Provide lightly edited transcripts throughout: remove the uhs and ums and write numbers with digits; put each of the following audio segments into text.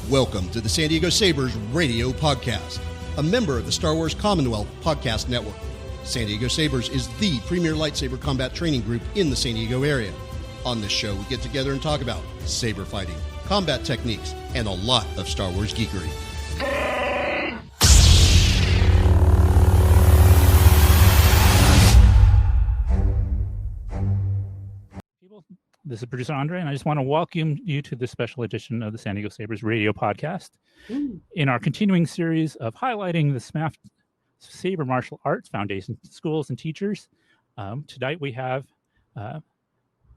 Welcome to the San Diego Sabers radio podcast, a member of the Star Wars Commonwealth podcast network. San Diego Sabers is the premier lightsaber combat training group in the San Diego area. On this show, we get together and talk about saber fighting, combat techniques, and a lot of Star Wars geekery. This is producer Andre, and I just want to welcome you to this special edition of the San Diego Sabers radio podcast. In our continuing series of highlighting the SMAF Saber Martial Arts Foundation schools and teachers, tonight we have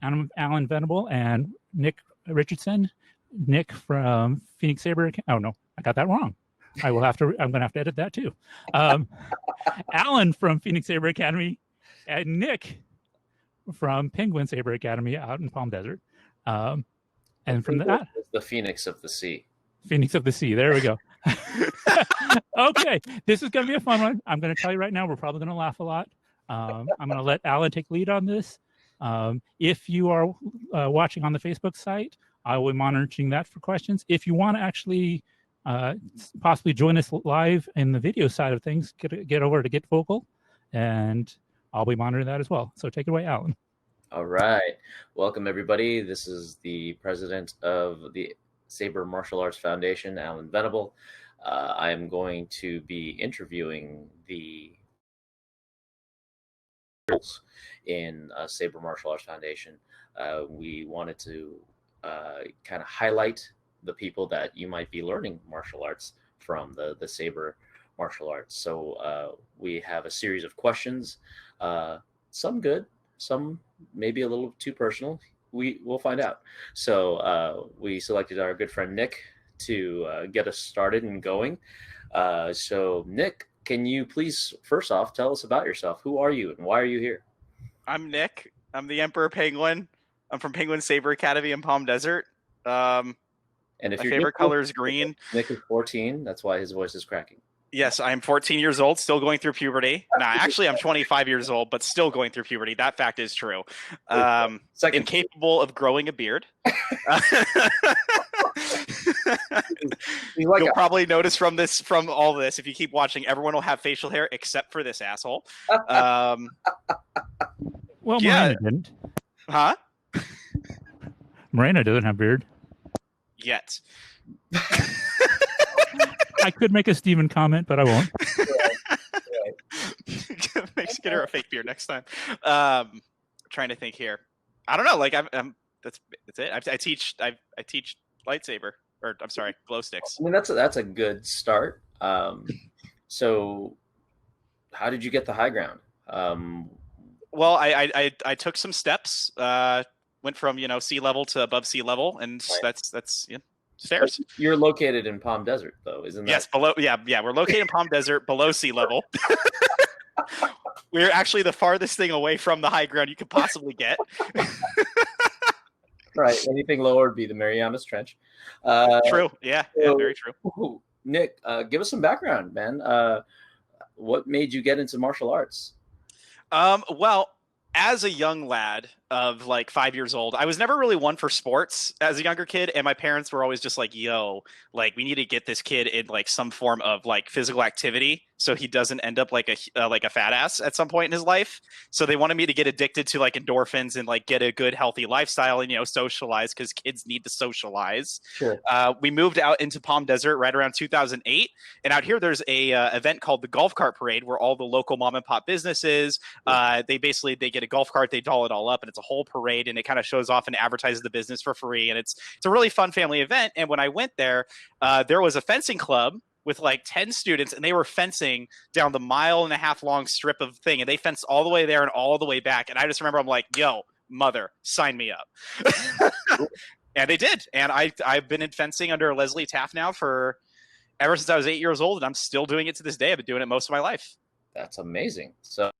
Alan Venable and Nick Richardson. Nick from Phoenix Saber. Oh no, I got that wrong. I'm going to have to edit that too. Alan from Phoenix Saber Academy and Nick from Penguin Saber Academy out in Palm Desert. And from that, the Phoenix of the Sea. Phoenix of the Sea. There we go. Okay, this is going to be a fun one. I'm going to tell you right now, we're probably going to laugh a lot. I'm going to let Alan take lead on this. If you are watching on the Facebook site, I will be monitoring that for questions. If you want to actually possibly join us live in the video side of things, get over to Get Vocal, and I'll be monitoring that as well. So take it away, Alan. All right. Welcome, everybody. This is the president of the Saber Martial Arts Foundation, Alan Venable. I am going to be interviewing the in Saber Martial Arts Foundation. We wanted to kind of highlight the people that you might be learning martial arts from, the Saber martial arts. So we have a series of questions, some good, some maybe a little too personal. We'll find out. So we selected our good friend Nick to get us started and going. So Nick, can you please first off tell us about yourself? Who are you and why are you here? I'm Nick. I'm the Emperor Penguin. I'm from Penguin Saber Academy in Palm Desert. And if my your favorite color is green. Nick is 14. That's why his voice is cracking. Yes, I'm 14 years old, still going through puberty. Nah, actually, I'm 25 years old, but still going through puberty. That fact is true. Incapable of growing a beard. You'll probably notice from all this, if you keep watching, everyone will have facial hair except for this asshole. Well, yeah. Morena didn't. Huh? Morena doesn't have beard. Yet. I could make a Steven comment, but I won't. Get her a fake beard next time. Trying to think here. I don't know. Like I'm that's it. I teach lightsaber, or I'm sorry, glow sticks. I mean, that's a good start. So how did you get the high ground? Well, I took some steps. Went from sea level to above sea level, and right. that's stairs. But you're located in Palm Desert, though, isn't that? Yes, below. Yeah. We're located in Palm Desert, below sea level. We're actually the farthest thing away from the high ground you could possibly get. Right. Anything lower would be the Marianas Trench. True. Yeah. Very true. Nick, give us some background, man. What made you get into martial arts? Well, as a young lad of like 5 years old, I was never really one for sports as a younger kid. And my parents were always just like, yo, like we need to get this kid in like some form of like physical activity so he doesn't end up like a fat ass at some point in his life. So they wanted me to get addicted to like endorphins and like get a good healthy lifestyle and socialize, because kids need to socialize. Sure. We moved out into Palm Desert right around 2008, and out here there's a event called the Golf Cart Parade where all the local mom and pop businesses they get a golf cart, they doll it all up, and it's a whole parade, and it kind of shows off and advertises the business for free, and it's a really fun family event. And when I went there, there was a fencing club with like 10 students, and they were fencing down the 1.5 mile long strip of thing, and they fenced all the way there and all the way back. And I just remember I'm like, yo, mother, sign me up. And they did. And I've been in fencing under Leslie Taft now for ever since I was 8 years old, and I'm still doing it to this day. I've been doing it most of my life. That's amazing. So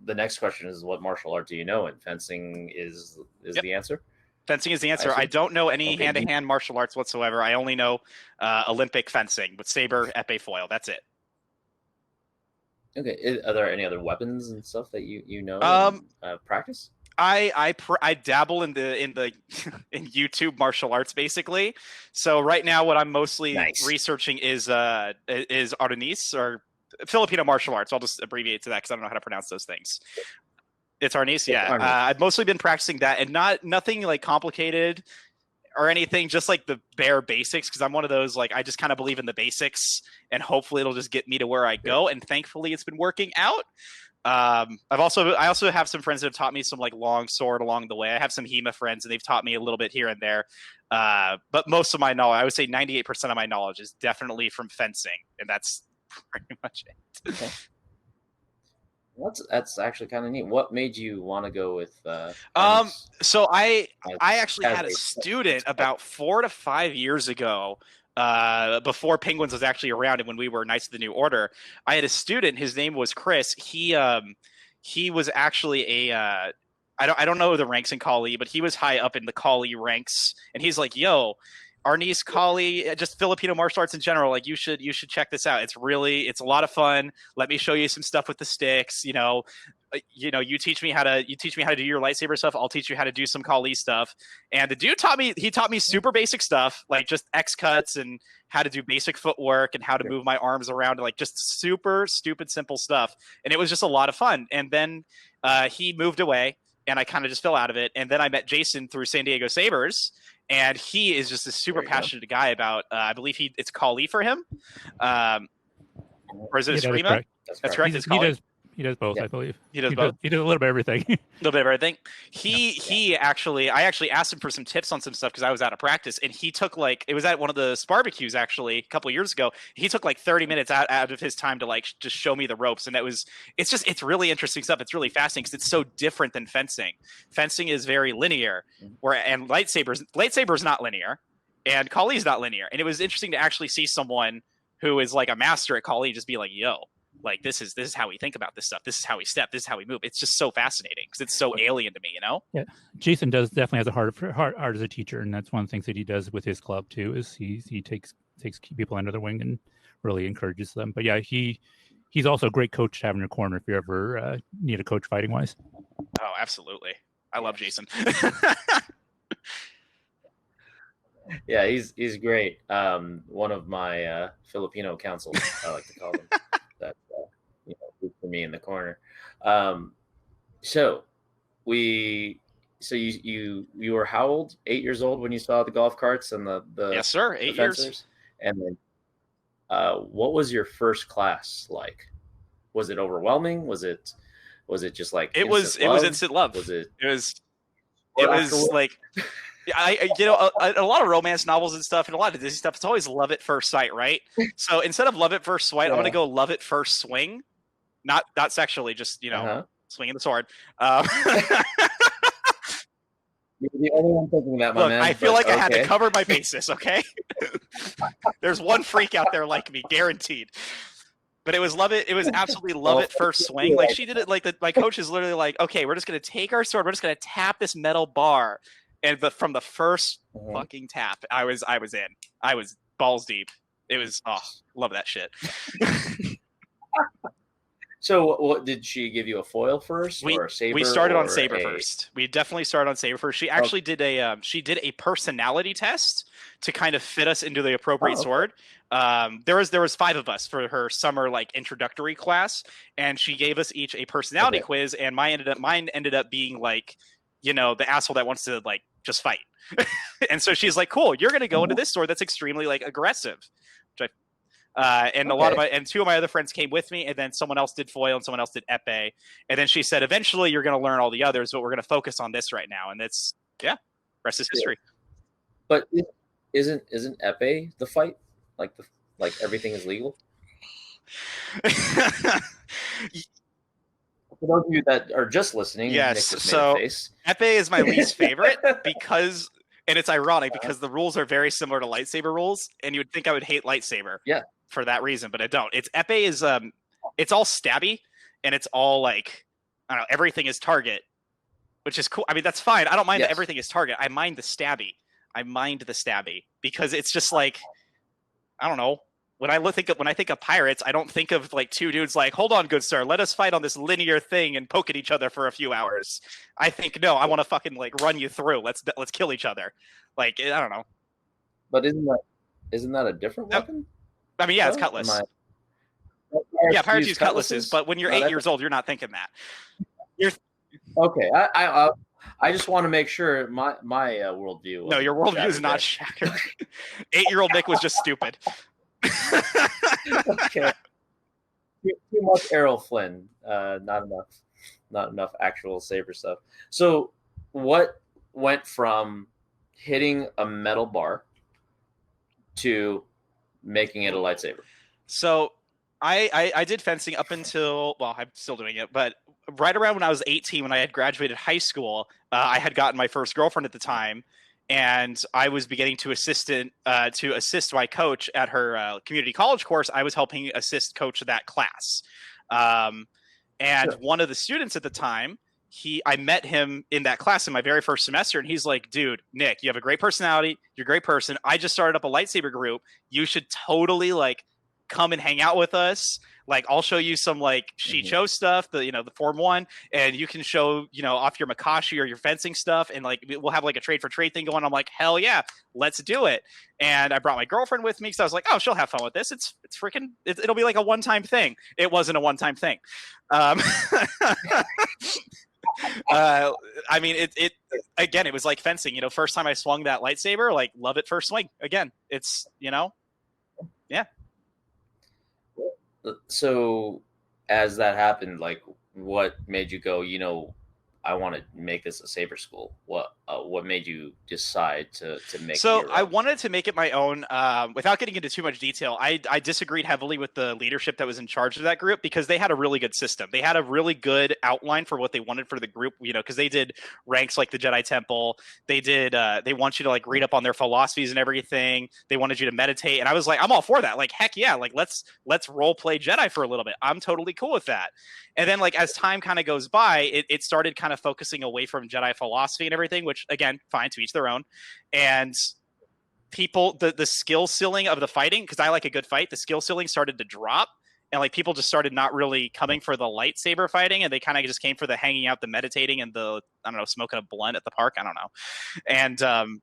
the next question is, what martial art do you know? And fencing is Yep. the answer? Fencing is the answer. I don't know any hand-to-hand martial arts whatsoever. I only know Olympic fencing with saber, epee, foil. That's it. Okay. Are there any other weapons and stuff that you know practice? I dabble in the in YouTube martial arts basically. So right now, what I'm mostly researching is arnis, or Filipino martial arts. I'll just abbreviate to that because I don't know how to pronounce those things. It's arnis, yeah. I've mostly been practicing that, and nothing like complicated or anything, just like the bare basics, because I'm one of those, like, I just kind of believe in the basics, and hopefully it'll just get me to where I go. And thankfully, it's been working out. I also have some friends that have taught me some like long sword along the way. I have some HEMA friends, and they've taught me a little bit here and there. But most of my knowledge, I would say 98% of my knowledge, is definitely from fencing, and that's pretty much it. Okay. That's actually kind of neat. What made you want to go with? So I actually had a student about 4 to 5 years ago, before Penguins was actually around, and when we were Knights of the New Order. I had a student. His name was Chris. He was actually a I don't know the ranks in Kali, but he was high up in the Kali ranks, and he's like, "Yo, Arnis, Kali, just Filipino martial arts in general, like you should check this out. It's a lot of fun. Let me show you some stuff with the sticks. You teach me how to do your lightsaber stuff. I'll teach you how to do some Kali stuff." And the dude taught me super basic stuff, like just X cuts and how to do basic footwork and how to move my arms around, like just super stupid simple stuff. And it was just a lot of fun. And then he moved away, and I kind of just fell out of it. And then I met Jason through San Diego Sabers. And he is just a super passionate guy about, I believe it's Kali for him. Or is it Eskrima? That's correct. It's Kali. He does both, I believe. He does both. He does a little bit of everything. A little bit of everything. I actually asked him for some tips on some stuff because I was out of practice, and he took it was at one of the barbecues actually a couple of years ago. He took like 30 minutes out of his time to like just show me the ropes, and it's really interesting stuff. It's really fascinating because it's so different than fencing. Fencing is very linear, and lightsaber's not linear, and Kali's not linear. And it was interesting to actually see someone who is like a master at Kali just be like, "Yo, like this is how we think about this stuff. This is how we step. This is how we move." It's just so fascinating because it's so alien to me, Yeah. Jason definitely has a heart as a teacher, and that's one of the things that he does with his club too. Is he takes people under their wing and really encourages them. But yeah, he's also a great coach to have in your corner if you ever need a coach fighting wise. Oh, absolutely. I love Jason. Yeah, he's great. One of my Filipino counsels, I like to call them. That good for me in the corner. So you were how old? 8 years old when you saw the golf carts and the yes, sir, 8 years. And then, what was your first class like? Was it overwhelming? Was it just like it was instant love? It was like. A lot of romance novels and stuff, and a lot of Disney stuff, it's always love at first sight, right? So instead of love at first sight, I'm going to go love at first swing. Not sexually, just, swinging the sword. You're the only one thinking that, my man. I feel like I had to cover my bases, okay? There's one freak out there like me, guaranteed. But it was absolutely love at first swing. Like, she did it like my coach is literally like, okay, we're just going to take our sword, we're just going to tap this metal bar. And from the first fucking tap, I was in. I was balls deep. It was love that shit. So, what did she give you, a foil first or a saber? We started on saber first. We definitely started on saber first. She actually did a personality test to kind of fit us into the appropriate sword. There was 5 of us for her summer introductory class, and she gave us each a personality quiz, and mine ended up being like, the asshole that wants to just fight. And so she's like, cool, you're going to go into this sword that's extremely aggressive. Which and 2 of my other friends came with me, and then someone else did foil and someone else did epee. And then she said, eventually you're going to learn all the others, but we're going to focus on this right now. And that's, rest is history. But isn't epee the fight? Like everything is legal? For those of you that are just listening, yes. So epee is my least favorite because, and it's ironic because the rules are very similar to lightsaber rules, and you would think I would hate lightsaber, for that reason, but I don't. It's epee is it's all stabby, and it's all I don't know, everything is target, which is cool. I mean, that's fine. I don't mind that everything is target. I mind the stabby. because it's just I don't know. when I think of pirates, I don't think of like two dudes like, hold on, good sir, let us fight on this linear thing and poke at each other for a few hours. I think no, I want to fucking like run you through. Let's kill each other. Like I don't know. But isn't that a different weapon? I mean, yeah, it's cutlass. Yeah, pirates use cutlasses, but when you're 8 years old, you're not thinking that. Okay, I just want to make sure my worldview. No, your worldview is not shattered. 8-year-old Nick was just stupid. Okay. Too much Errol Flynn. Not enough actual Saber stuff. So, what went from hitting a metal bar to making it a lightsaber? So, I did fencing up until, well, I'm still doing it, but right around when I was 18, when I had graduated high school, I had gotten my first girlfriend at the time. And I was beginning to assist my coach at her community college course. I was helping assist coach that class. And one of the students at the time, I met him in that class in my very first semester. And he's like, dude, Nick, you have a great personality. You're a great person. I just started up a lightsaber group. You should totally like come and hang out with us. Like, I'll show you some like Shicho stuff, the Form 1, and you can show, off your Makashi or your fencing stuff. And like, we'll have like a trade for trade thing going. I'm like, hell yeah, let's do it. And I brought my girlfriend with me because I was like, oh, she'll have fun with this. It's freaking, it'll be like a one-time thing. It wasn't a one-time thing. I mean, it again, it was like fencing, first time I swung that lightsaber, like love it first swing again. It's, yeah. So as that happened, like what made you go, I want to make this a Saber school? What made you decide to make so it I wanted to make it my own without getting into too much detail. I disagreed heavily with the leadership that was in charge of that group because they had a really good system. They had a really good outline for what they wanted for the group, because they did ranks like the Jedi Temple. They did they want you to like read up on their philosophies and everything. They wanted you to meditate, and I was like, I'm all for that. Like, heck yeah, like let's role play Jedi for a little bit. I'm totally cool with that. And then like as time kind of goes by, it started kind of focusing away from Jedi philosophy and everything, which again, fine, to each their own. And people, the skill ceiling of the fighting, because I like a good fight, the skill ceiling started to drop. And like people just started not really coming for the lightsaber fighting, and they kind of just came for the hanging out, the meditating, and the, I don't know, smoking a blunt at the park. I don't know. And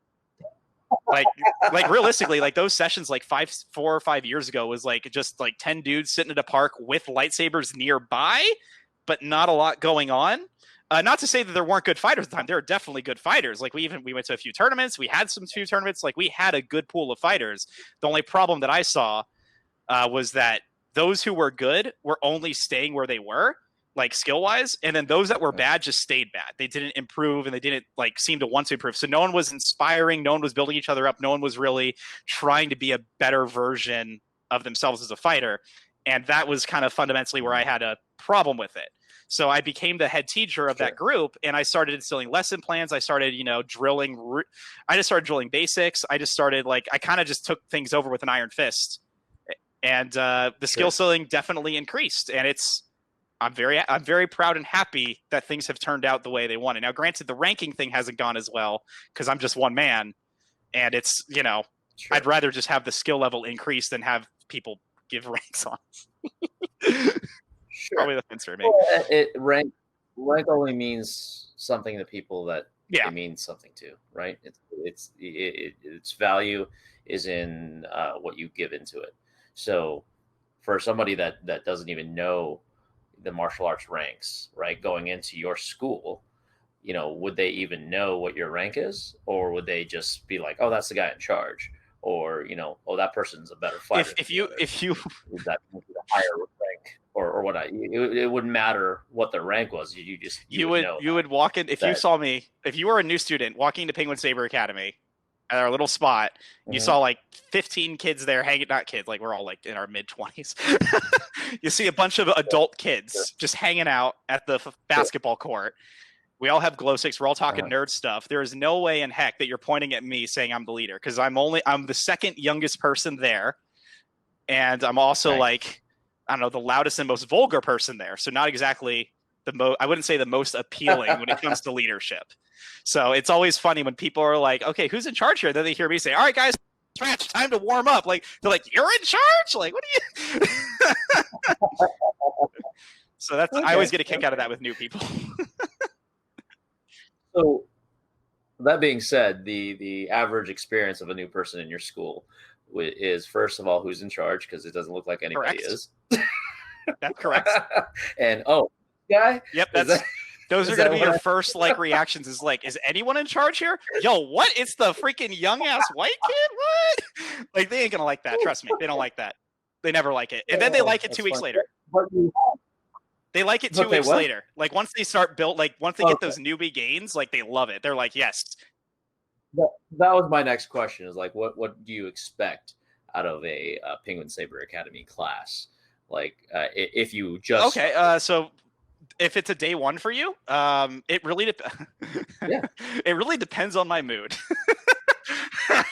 like realistically, like those sessions like 4 or 5 years ago was like just like 10 dudes sitting at a park with lightsabers nearby, but not a lot going on. Not to say that there weren't good fighters at the time. There are definitely good fighters. Like we went to a few tournaments. We had few tournaments. Like we had a good pool of fighters. The only problem that I saw was that those who were good were only staying where they were, like skill wise. And then those that were bad just stayed bad. They didn't improve, and they didn't like seem to want to improve. So no one was inspiring. No one was building each other up. No one was really trying to be a better version of themselves as a fighter. And that was kind of fundamentally where I had a problem with it. So I became the head teacher of that group, and I started instilling lesson plans. I started, drilling. I just started drilling basics. I just started I kind of just took things over with an iron fist, and the skill ceiling definitely increased. And I'm very proud and happy that things have turned out the way they wanted. Now, granted, the ranking thing hasn't gone as well because I'm just one man, and it's I'd rather just have the skill level increase than have people give ranks on. Sure. Probably the answer, maybe. Well, rank only means something to people that it means something to, right? Its value is in what you give into it. So for somebody that doesn't even know the martial arts ranks, right, going into your school, would they even know what your rank is, or would they just be like, oh, that's the guy in charge, or oh, that person's a better fighter? If you would that be the higher rank? Or what? It wouldn't matter what the rank was. You would walk in if you saw me. If you were a new student walking into Penguin Saber Academy at our little spot, you saw like 15 kids there hanging. Not kids, like we're all like in our mid-20s. You see a bunch of adult kids just hanging out at the basketball court. We all have glow sticks. We're all talking nerd stuff. There is no way in heck that you're pointing at me saying I'm the leader, because I'm the second youngest person there, and I'm also like, I don't know, the loudest and most vulgar person there. So not exactly I wouldn't say the most appealing when it comes to leadership. So it's always funny when people are like, okay, who's in charge here? Then they hear me say, all right, guys, Stretch, time to warm up. Like they're like, you're in charge. Like, what are you? So that's I always get a kick out of that with new people. So that being said, the average experience of a new person in your school is, first of all, who's in charge, because it doesn't look like anybody Correct. is. That's correct. And guy. Yep, those are going to be your first like reactions. Is like, is anyone in charge here? Yo, what? It's the freaking young ass white kid. What? Like they ain't gonna like that. Trust me, they don't like that. They never like it, and then they like it 2 weeks later. They like it 2 weeks later. Like once they start once they get those newbie gains, like they love it. They're like, yes. That was my next question. Is like, what do you expect out of a Penguin Saber Academy class? Like, if you just so if it's a day one for you, it really it really depends on my mood. I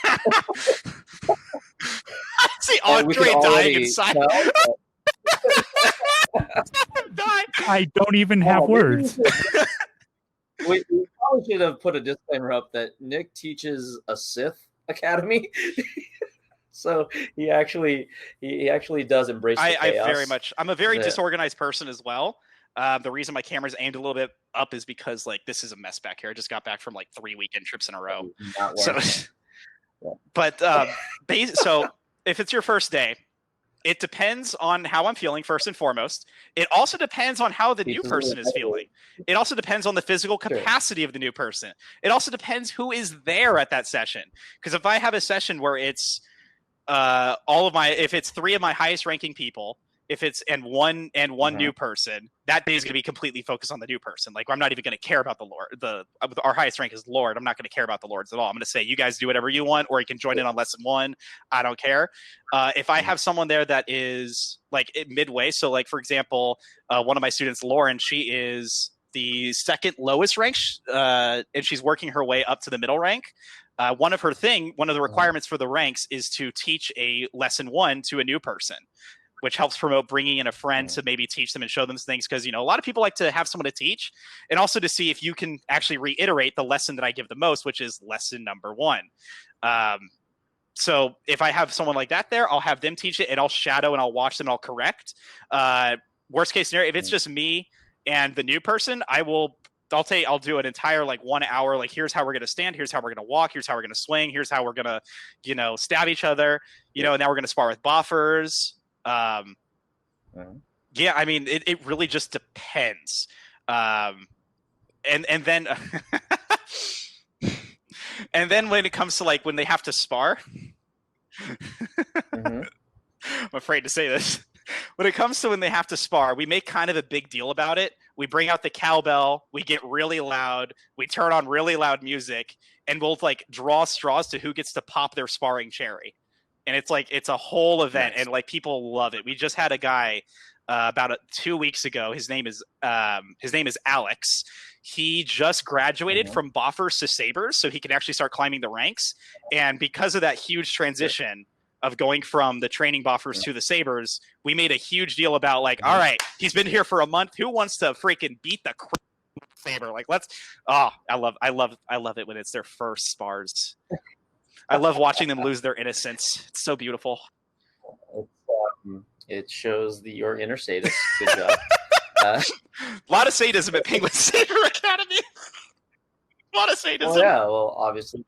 see Andre dying inside. I don't even have words. We probably should have put a disclaimer up that Nick teaches a Sith Academy. So he actually does embrace the chaos. I'm a very disorganized person as well. The reason my camera's aimed a little bit up is because like this is a mess back here. I just got back from like 3 weekend trips in a row. So, but so if it's your first day, it depends on how I'm feeling first and foremost. It also depends on how the new person is feeling. It also depends on the physical capacity of the new person. It also depends who is there at that session. Because if I have a session where it's if it's 3 of my highest ranking people, if it's one new person, that day is going to be completely focused on the new person. Like I'm not even going to care about the Lord. Our highest rank is Lord. I'm not going to care about the Lords at all. I'm going to say, you guys do whatever you want, or you can join in on lesson 1. I don't care. If I have someone there that is like midway, so like for example, one of my students, Lauren, she is the second lowest rank, and she's working her way up to the middle rank. One of the requirements for the ranks is to teach a lesson 1 to a new person, which helps promote bringing in a friend to maybe teach them and show them things. Because, a lot of people like to have someone to teach, and also to see if you can actually reiterate the lesson that I give the most, which is lesson number 1. So if I have someone like that there, I'll have them teach it, and I'll shadow and I'll watch them and I'll correct. Worst case scenario, if it's just me and the new person, I'll do an entire 1 hour, like here's how we're going to stand, here's how we're going to walk, here's how we're going to swing, here's how we're going to, stab each other, and now we're going to spar with buffers. Yeah, I mean, it really just depends. And then, and then when it comes to when they have to spar, I'm afraid to say this. When it comes to when they have to spar, we make kind of a big deal about it. We bring out the cowbell, we get really loud, we turn on really loud music, and we'll draw straws to who gets to pop their sparring cherry. And it's a whole event, and people love it. We just had a guy about 2 weeks ago. His name is Alex. He just graduated from Boffers to Sabers, so he can actually start climbing the ranks. And because of that huge transition of going from the training Boffers to the Sabers, we made a huge deal about all right, he's been here for a month. Who wants to freaking beat the Saber? Let's. Oh, I love it when it's their first spars. I love watching them lose their innocence. It's so beautiful. It shows your inner sadist. Good job. A lot of sadism at Penguin Saber Academy. A lot of sadism. Well, yeah, well, obviously.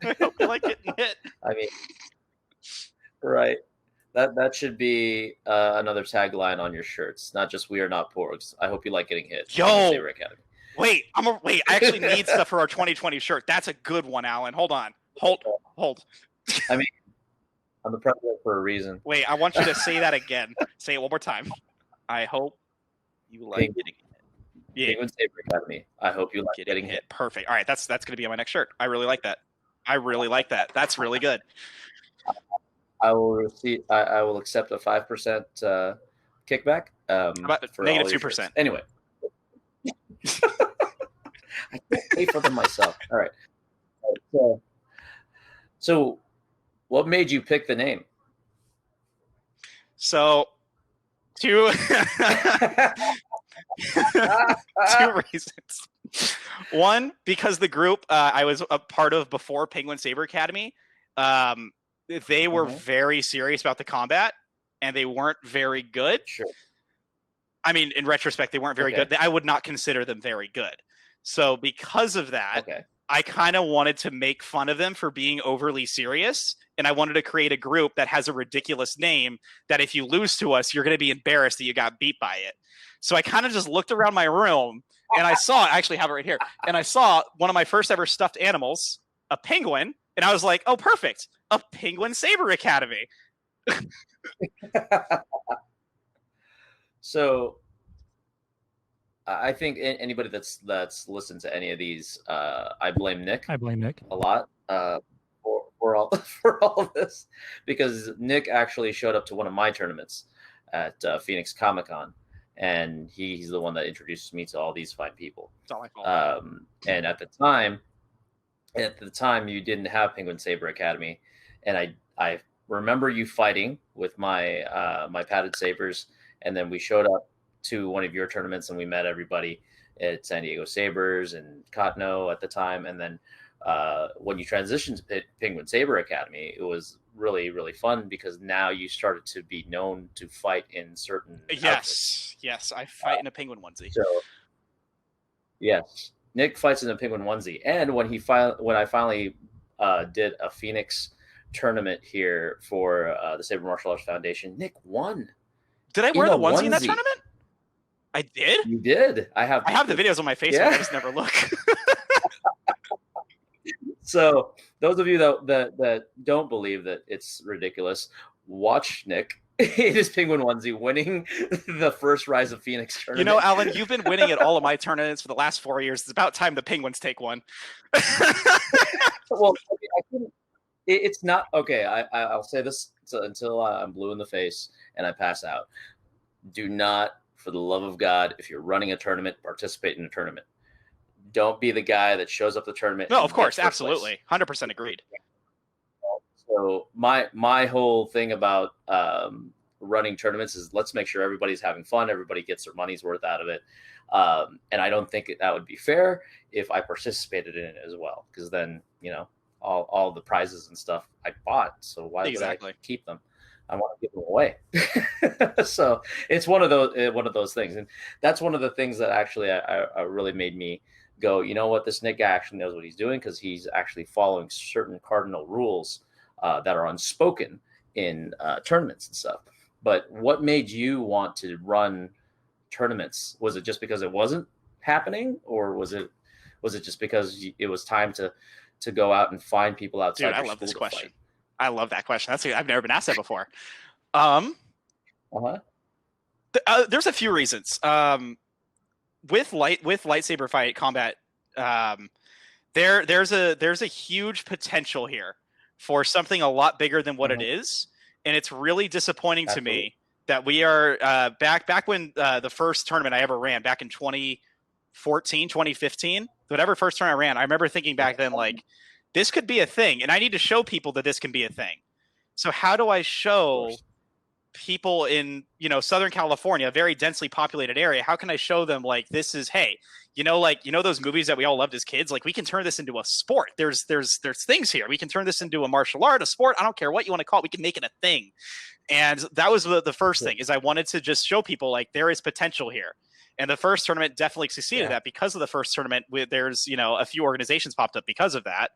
I hope you like getting hit. I mean, right. That should be another tagline on your shirts. Not just "We are not porgs." I hope you like getting hit. Yo, Saber Academy. Wait. I actually need stuff for our 2020 shirt. That's a good one, Alan. Hold on. Hold. I mean, I'm the president for a reason. Wait, I want you to say that again. Say it one more time. I hope you like getting hit. Yeah. Penguin Saber Academy. I hope you like getting hit. Perfect. All right, that's going to be on my next shirt. I really like that. That's really good. I will accept a 5% kickback. For -2%. Anyway. I can't pay for them myself. All right. So what made you pick the name? So, two reasons. One, because the group I was a part of before Penguin Saber Academy, they were Mhm. very serious about the combat, and they weren't very good. Sure. I mean, in retrospect, they weren't very Okay. good. I would not consider them very good. So because of that, Okay. I kind of wanted to make fun of them for being overly serious, and I wanted to create a group that has a ridiculous name that if you lose to us, you're going to be embarrassed that you got beat by it. So I kind of just looked around my room, and I actually have it right here, and I saw one of my first ever stuffed animals, a penguin, and I was like, oh, perfect, a Penguin Saber Academy. So I think anybody that's listened to any of these, I blame Nick I blame Nick. a lot for all for all of this, because Nick actually showed up to one of my tournaments at Phoenix Comic-Con, and he's the one that introduced me to all these fine people. It's not my fault. And at the time, you didn't have Penguin Saber Academy, and I remember you fighting with my my padded sabers, and then we showed up to one of your tournaments and we met everybody at San Diego Sabers and Cotno at the time, and then when you transitioned to Penguin Saber Academy, it was really, really fun because now you started to be known to fight in certain outfits. Yes, I fight in a penguin onesie. So yes, Nick fights in a penguin onesie, and when I finally did a Phoenix tournament here for the Saber Martial Arts Foundation, Nick won. Did I wear the onesie in that tournament? I did. You did. I have the videos on my Facebook. Yeah. I just never look. So those of you that don't believe that it's ridiculous, watch Nick in his penguin onesie winning the first Rise of Phoenix tournament. You know, Alan, you've been winning at all of my tournaments for the last 4 years. It's about time the Penguins take one. Well, it's not okay. I'll say this until I'm blue in the face and I pass out. Do not, for the love of God, if you're running a tournament, participate in a tournament. Don't be the guy that shows up the tournament. No, of course, absolutely, 100% agreed. So my whole thing about running tournaments is let's make sure everybody's having fun, everybody gets their money's worth out of it, and I don't think that would be fair if I participated in it as well, because then all the prizes and stuff I bought, so why would I keep them? I want to give them away. So it's one of those things, and that's one of the things that actually I really made me go, you know what, this Nick guy actually knows what he's doing, because he's actually following certain cardinal rules that are unspoken in tournaments and stuff. But what made you want to run tournaments? Was it just because it wasn't happening, or was it just because it was time to go out and find people outside? Dude, I love this question. I love that question. I've never been asked that before. There's a few reasons. With lightsaber fight combat, there's a huge potential here for something a lot bigger than what it is, and it's really disappointing to me that we are back when the first tournament I ever ran back in 2014, 2015, whatever first tournament I ran. I remember thinking back then, like, this could be a thing, and I need to show people that this can be a thing. So how do I show people in Southern California, a very densely populated area? How can I show them, like, this is, hey, those movies that we all loved as kids, like, we can turn this into a sport. There's things here. We can turn this into a martial art, a sport. I don't care what you want to call it. We can make it a thing. And that was the first thing, is I wanted to just show people, like, there is potential here. And the first tournament definitely succeeded that. Because of the first tournament, there's a few organizations popped up because of that.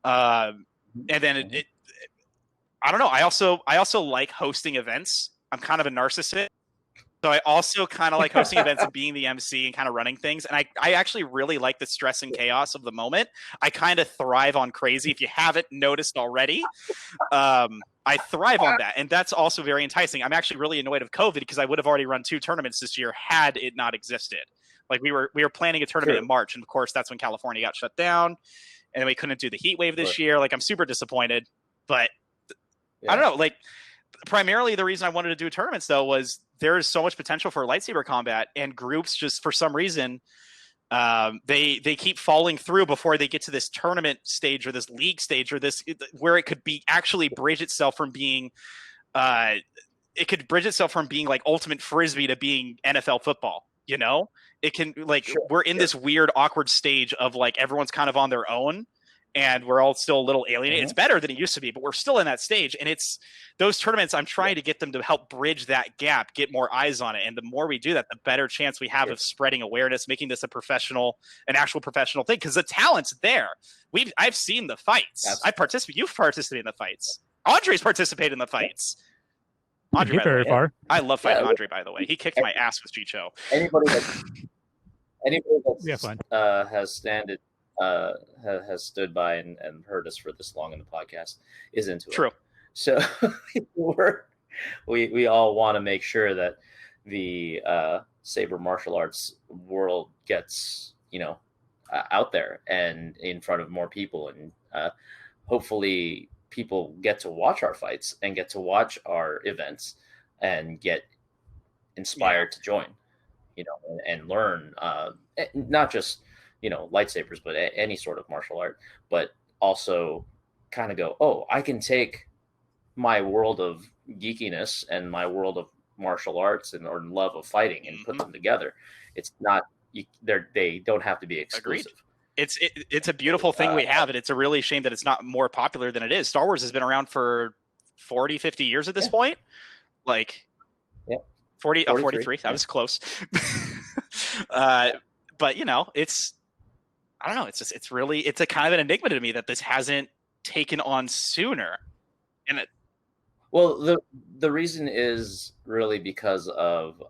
And then I don't know. I also like hosting events. I'm kind of a narcissist. So I also kind of like hosting events and being the MC and kind of running things. And I actually really like the stress and chaos of the moment. I kind of thrive on crazy. If you haven't noticed already, I thrive on that. And that's also very enticing. I'm actually really annoyed of COVID, because I would have already run 2 tournaments this year had it not existed. Like, we were planning a tournament in March. And of course, that's when California got shut down. And then we couldn't do the heat wave this year. Like, I'm super disappointed. But I don't know. Like, primarily the reason I wanted to do tournaments, though, was there is so much potential for lightsaber combat, and groups just, for some reason, they keep falling through before they get to this tournament stage or this league stage or this, where it could be actually bridge itself from being like ultimate frisbee to being NFL football. It can, like, we're in this weird awkward stage of, like, everyone's kind of on their own, and we're all still a little alienated. It's better than it used to be, but we're still in that stage. And it's those tournaments, I'm trying to get them to help bridge that gap, get more eyes on it. And the more we do that, the better chance we have of spreading awareness, making this an actual professional thing. Because the talent's there. I've seen the fights. You've participated in the fights. Andre's participated in the fights. Andre, Get very far. I love fighting Andre, by the way. He kicked my ass with Chicho. Anybody that fun. has stood by and heard us for this long in the podcast is into it. True. So we all want to make sure that the Saber martial arts world gets out there and in front of more people, and hopefully people get to watch our fights and get to watch our events and get inspired to join, and learn not just lightsabers, but any sort of martial art, but also kind of go, oh, I can take my world of geekiness and my world of martial arts or love of fighting and put them together. It's not they don't have to be exclusive. Agreed. It's a beautiful thing we have, and it's a really shame that it's not more popular than it is. Star Wars has been around for 40, 50 years at this point. Like 43. That was close. But it's I don't know. It's a kind of an enigma to me that this hasn't taken on sooner. And well, the reason is really because of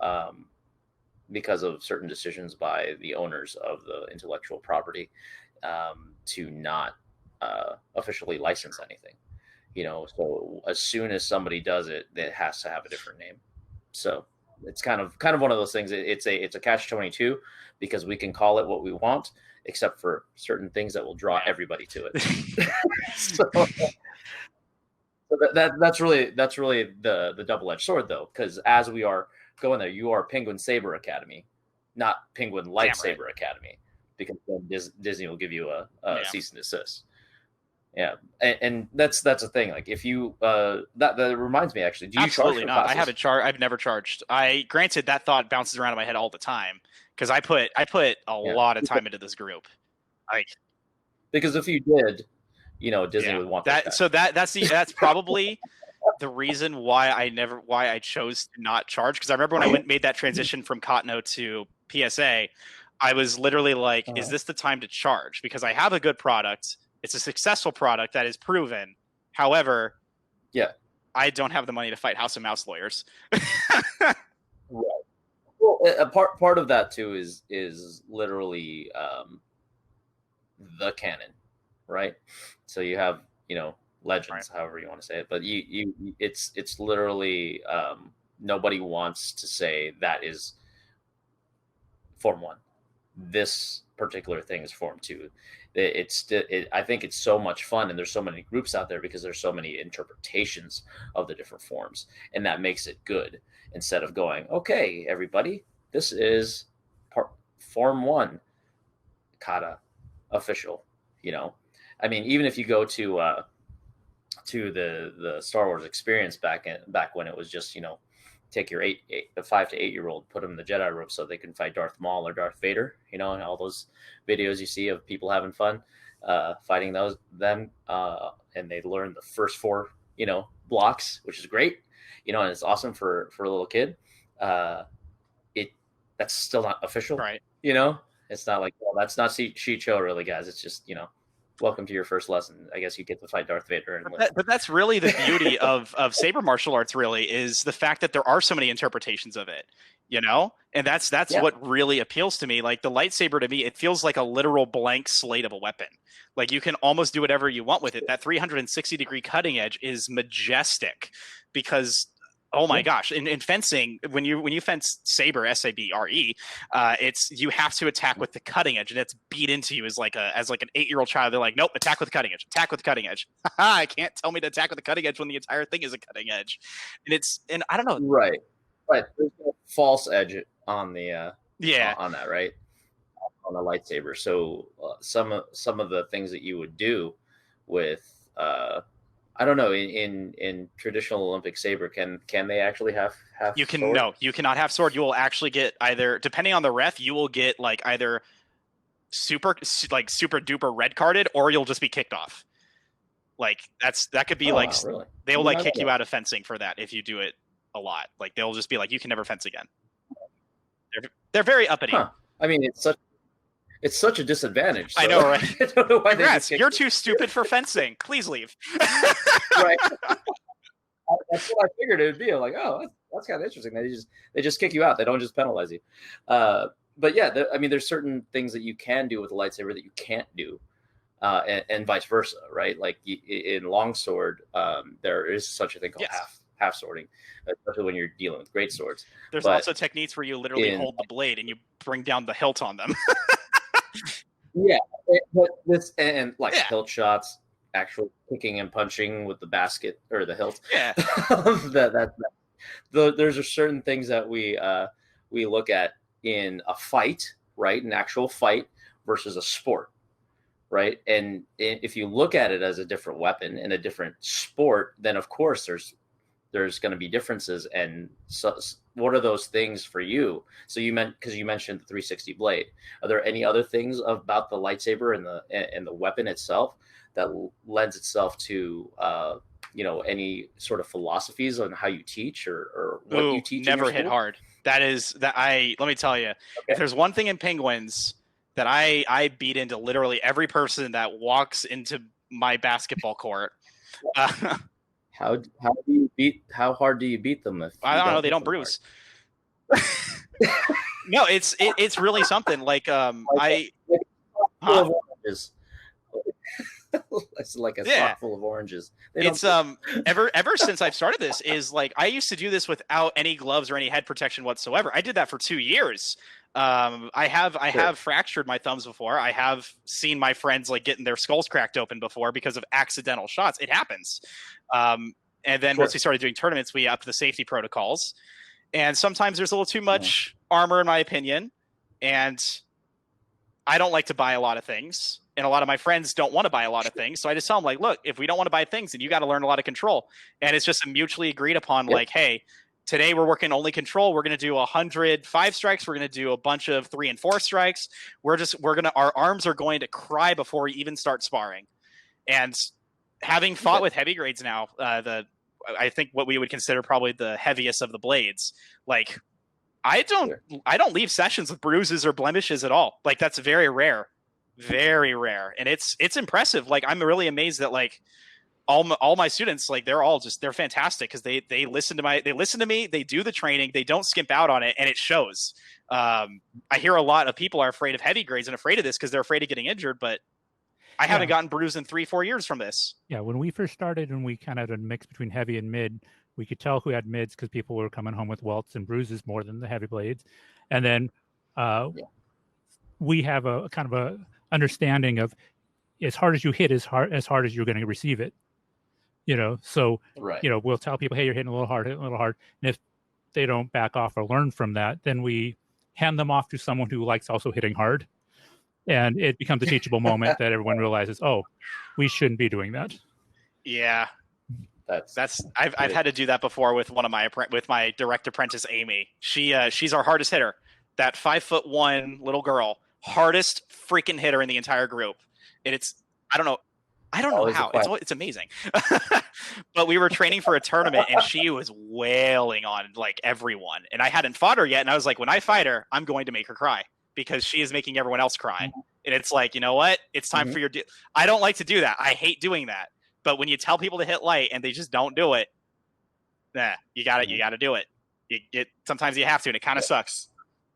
certain decisions by the owners of the intellectual property to not officially license anything. So as soon as somebody does it, it has to have a different name. So it's kind of one of those things. It's a catch-22 because we can call it what we want, except for certain things that will draw everybody to it. So that's really the double-edged sword, though, because as we are going there, you are Penguin Saber Academy, not Penguin Lightsaber Academy, because then Disney will give you a cease and desist. Yeah, and that's the thing. Like, if you that reminds me, actually, do you absolutely charge for not? classes? I haven't charged. I've never charged. Granted, that thought bounces around in my head all the time because I put a lot of time into this group. Because if you did, Disney would want that. So that's probably the reason why I chose to not charge. Because I remember when I made that transition from Cotno to PSA, I was literally like, is this the time to charge? Because I have a good product. It's a successful product that is proven. However, I don't have the money to fight House of Mouse lawyers. Right. Well, a part of that too is literally the canon, right? So you have legends, however you want to say it, but it's literally nobody wants to say that is Form 1. This particular thing is Form 2. I think it's so much fun, and there's so many groups out there because there's so many interpretations of the different forms, and that makes it good. Instead of going, okay, everybody, this is Form 1, kata, official. I mean, even if you go to the Star Wars experience back when it was just take your 5 to 8 year old, put them in the Jedi robe so they can fight Darth Maul or Darth Vader, and all those videos you see of people having fun fighting them, and they learn the first 4 blocks, which is great, and it's awesome for a little kid. That's still not official, right? It's not like, well, that's not Shicho really, guys. It's just welcome to your first lesson. I guess you get to fight Darth Vader. But that's really the beauty of Saber martial arts, really, is the fact that there are so many interpretations of it, and that's what really appeals to me. Like, the lightsaber, to me, it feels like a literal blank slate of a weapon. Like, you can almost do whatever you want with it. That 360-degree cutting edge is majestic because, oh my gosh, in fencing, when you fence Saber, S-A-B-R-E, it's you have to attack with the cutting edge, and it's beat into you as like an 8-year-old child. They're like, nope, attack with the cutting edge, attack with the cutting edge. I can't tell me to attack with the cutting edge when the entire thing is a cutting edge, and I don't know. Right. There's no false edge on the on that, right? On a lightsaber. So some of the things that you would do with I don't know, in traditional Olympic saber, can they actually have you can sword? No, you cannot have sword. You will actually get either, depending on the ref, you will get like either super duper red carded, or you'll just be kicked off. Like that could be Really? They'll like kick you out of fencing for that if you do it a lot. Like they'll just be like, you can never fence again. They're very uppity. Huh. I mean, it's such a disadvantage. So I know, right? I don't know why Congrats, they you're too stupid for fencing. Please leave. Right. That's what I figured it would be. I'm like, oh, that's kind of interesting. They just kick you out. They don't just penalize you. But yeah, I mean, there's certain things that you can do with a lightsaber that you can't do, and vice versa, right? Like in longsword, there is such a thing called half swording, especially when you're dealing with great swords. There's also techniques where you literally hold the blade and you bring down the hilt on them. Yeah, but hilt shots, actual kicking and punching with the basket or the hilt. Yeah, there's certain things that we look at in a fight, right? An actual fight versus a sport, right? And if you look at it as a different weapon in a different sport, then of course there's going to be differences. And so, what are those things for you? So because you mentioned the 360 blade. Are there any other things about the lightsaber and the weapon itself that lends itself to any sort of philosophies on how you teach or what you teach? Never hit hard. Let me tell you, if there's one thing in Penguins that I beat into literally every person that walks into my basketball court. How hard do you beat them? I don't know. They don't bruise. No, it's really something. Like it's like a sock full of oranges. It's ever since I've started this is like I used to do this without any gloves or any head protection whatsoever. I did that for 2 years. I have fractured my thumbs before. I have seen my friends like getting their skulls cracked open before because of accidental shots. It happens. And then once we started doing tournaments, we upped the safety protocols. And sometimes there's a little too much armor, in my opinion. And I don't like to buy a lot of things. And a lot of my friends don't want to buy a lot of things. So I just tell them, like, look, if we don't want to buy things, then you got to learn a lot of control. And it's just a mutually agreed upon, like, hey, today we're working only control. We're going to do 100 5 strikes. We're going to do a bunch of 3 and 4 strikes. Our arms are going to cry before we even start sparring. And having fought with heavy grades now, I think what we would consider probably the heaviest of the blades, like I don't leave sessions with bruises or blemishes at all. Like that's very rare. And it's impressive. Like I'm really amazed that like all my students, like they're fantastic because they listen to me, they do the training, they don't skimp out on it, and it shows. I hear a lot of people are afraid of heavy grades and afraid of this because they're afraid of getting injured, but I haven't gotten bruised in 3-4 years from this. Yeah, when we first started and we kind of had a mix between heavy and mid, we could tell who had mids because people were coming home with welts and bruises more than the heavy blades. And then we have a kind of a understanding of as hard as you hit, as hard as you're going to receive it. So we'll tell people, hey, you're hitting a little hard. And if they don't back off or learn from that, then we hand them off to someone who likes also hitting hard. And it becomes a teachable moment that everyone realizes, oh, we shouldn't be doing that. Yeah, I've had to do that before with with my direct apprentice Amy. She's our hardest hitter. That 5'1" little girl, hardest freaking hitter in the entire group. And I don't know how. It's amazing. But we were training for a tournament and she was wailing on like everyone. And I hadn't fought her yet. And I was like, when I fight her, I'm going to make her cry because she is making everyone else cry. And it's like, you know what? It's time for your I don't like to do that. I hate doing that. But when you tell people to hit light and they just don't do it, you got to do it. Sometimes you have to, and it kind of sucks.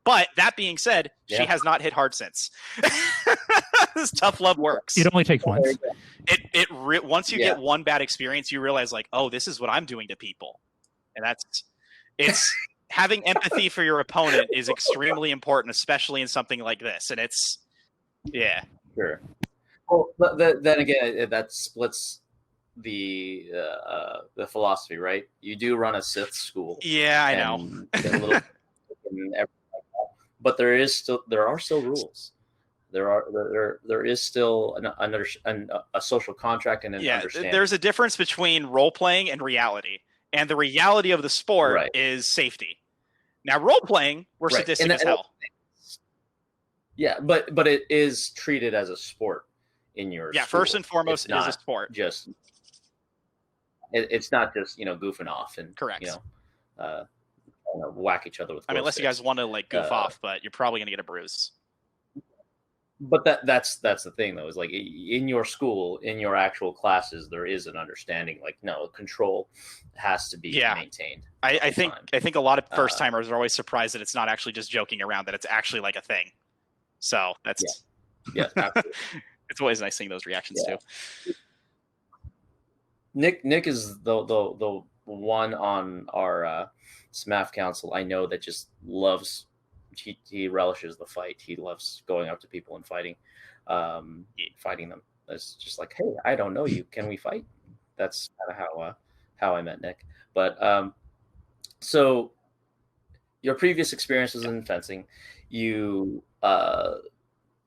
But that being said, she has not hit hard since. This tough love works. It only takes once. Once you get one bad experience, you realize like, oh, this is what I'm doing to people. And it's having empathy for your opponent is extremely important, especially in something like this. And it's, Sure. Well, then again, that splits the philosophy, right? You do run a Sith school. Yeah, I know. But there are still rules. There is still a social contract and an understanding. There's a difference between role playing and reality, and the reality of the sport is safety. Now, role playing, we're sadistic as hell. Yeah, but it is treated as a sport in your Yeah, school. first and foremost, It's it is a not sport. just it's not just goofing off and Correct. whack each other with. I mean, unless you guys want to like goof off, but you're probably gonna get a bruise. But that's the thing though, is like in your school, in your actual classes, there is an understanding like no, control has to be maintained. I think a lot of first timers are always surprised that it's not actually just joking around, that it's actually like a thing. So that's absolutely. It's always nice seeing those reactions too. Nick is the one on our SMAF council I know that just loves. He relishes the fight. He loves going up to people and fighting them. It's just like, hey, I don't know you. Can we fight? That's kind of how I met Nick. But so your previous experiences in fencing, you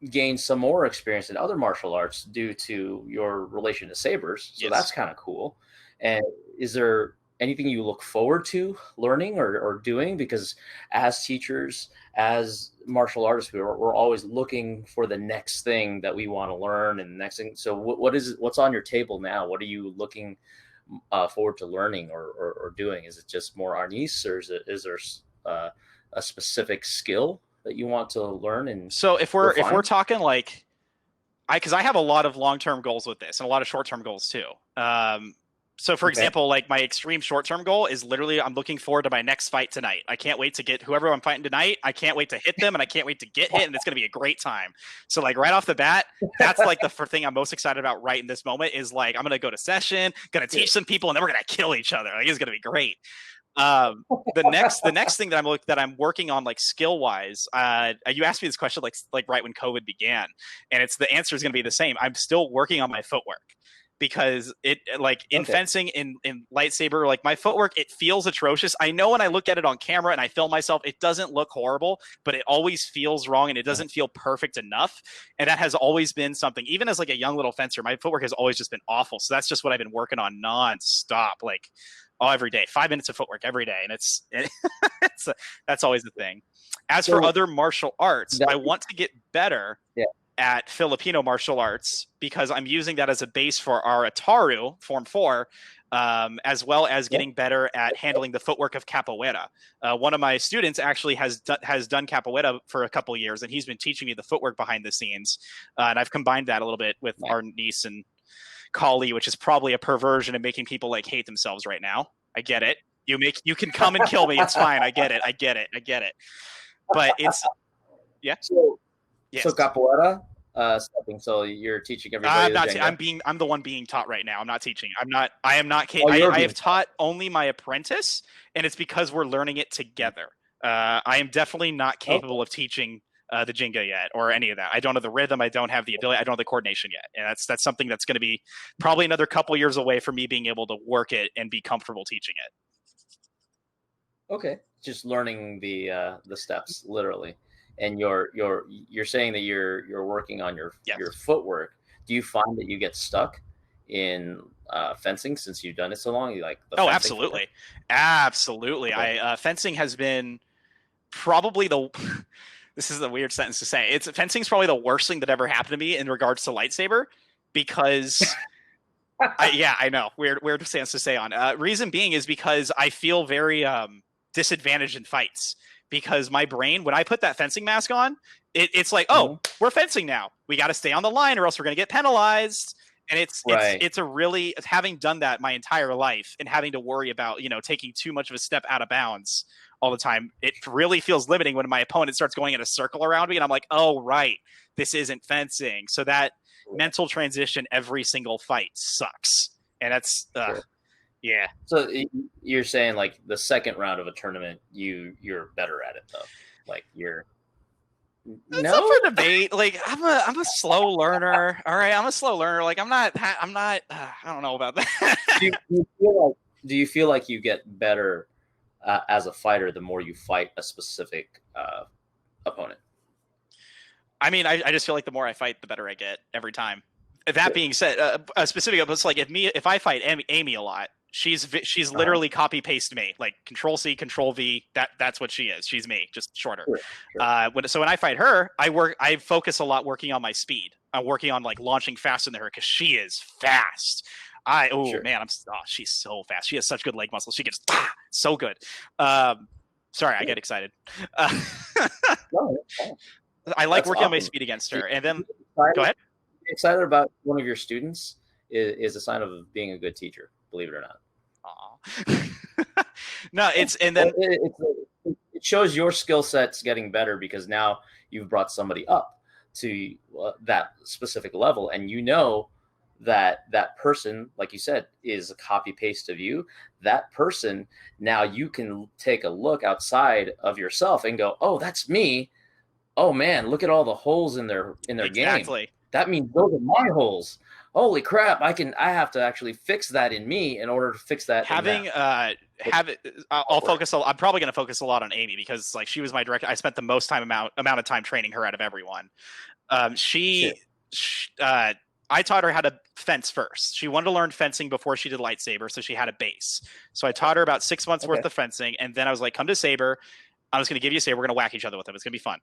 gained some more experience in other martial arts due to your relation to Sabers. So that's kind of cool. And is there anything you look forward to learning or doing? Because as teachers, as martial artists, we're always looking for the next thing that we want to learn and the next thing. So what's on your table now? What are you looking forward to learning or doing? Is it just more arnis, or is there a specific skill that you want to learn? And so if we're talking like, because I have a lot of long-term goals with this and a lot of short-term goals too. So for example, like my extreme short-term goal is literally I'm looking forward to my next fight tonight. I can't wait to get whoever I'm fighting tonight. I can't wait to hit them, and I can't wait to get hit, and it's going to be a great time. So like right off the bat, that's like the thing I'm most excited about right in this moment is like I'm going to go to session, going to teach some people, and then we're going to kill each other. Like it's going to be great. The next thing that I'm working on like skill wise, you asked me this question like right when COVID began, and the answer is going to be the same. I'm still working on my footwork. Because it like in fencing, in lightsaber, like my footwork, it feels atrocious. I know when I look at it on camera and I film myself, it doesn't look horrible, but it always feels wrong and it doesn't feel perfect enough. And that has always been something, even as like a young little fencer, my footwork has always just been awful. So that's just what I've been working on nonstop, like every day, 5 minutes of footwork every day. And that's always the thing. As for other martial arts, I want to get better at Filipino martial arts because I'm using that as a base for our Ataru Form 4, as well as getting better at handling the footwork of capoeira. One of my students actually has done capoeira for a couple of years, and he's been teaching me the footwork behind the scenes. And I've combined that a little bit with our niece and Kali, which is probably a perversion of making people like hate themselves right now. I get it. You can come and kill me. It's fine. I get it. But it's So capoeira, stepping. So you're teaching everybody. I'm the one being taught right now. I'm not teaching. I am not. I have taught only my apprentice, and it's because we're learning it together. I am definitely not capable of teaching the Jenga yet or any of that. I don't have the rhythm. I don't have the ability. I don't have the coordination yet, and that's something that's going to be probably another couple years away from me being able to work it and be comfortable teaching it. Okay, just learning the steps literally. And you're saying that you're working on your footwork. Do you find that you get stuck in fencing since you've done it so long? You like the absolutely. Okay. Fencing has been probably this is a weird sentence to say. Fencing is probably the worst thing that ever happened to me in regards to lightsaber because I know weird stance to say on. Reason being is because I feel very disadvantaged in fights. Because my brain, when I put that fencing mask on, it's like, we're fencing now. We got to stay on the line or else we're going to get penalized. And it's having done that my entire life and having to worry about, taking too much of a step out of bounds all the time. It really feels limiting when my opponent starts going in a circle around me and I'm like, oh, right, this isn't fencing. So that mental transition every single fight sucks. And that's, yeah. So you're saying like the second round of a tournament, you're better at it though. Like you're. It's up for debate. Like I'm a slow learner. All right, I'm a slow learner. Like I'm not. I don't know about that. Do you feel like you get better as a fighter the more you fight a specific opponent? I mean, I just feel like the more I fight, the better I get every time. That being said, a specific, it's like if I fight Amy a lot. She's literally copy paste me, like Control C, Control V. That's what she is. She's me, just shorter. Sure. So when I fight her, I focus a lot working on my speed. I'm working on like launching faster than her because she is fast. Man, she's so fast. She has such good leg muscles. She gets so good. Sorry, I get excited. I like working on my speed against her. And then go ahead. Excited about one of your students is a sign of being a good teacher. Believe it or not. No, it shows your skill set's getting better because now you've brought somebody up to that specific level, and you know that person, like you said, is a copy paste of you. That person, now you can take a look outside of yourself and go, oh, that's me. Oh man, look at all the holes in their game. That means those are my holes. Holy crap! I have to actually fix that in me in order to fix that. I'll focus. I'm probably going to focus a lot on Amy because like she was my director. I spent the most amount of time training her out of everyone. I taught her how to fence first. She wanted to learn fencing before she did lightsaber, so she had a base. So I taught her about 6 months worth of fencing, and then I was like, "Come to Saber. I'm just going to give you a saber. We're going to whack each other with them. It's going to be fun."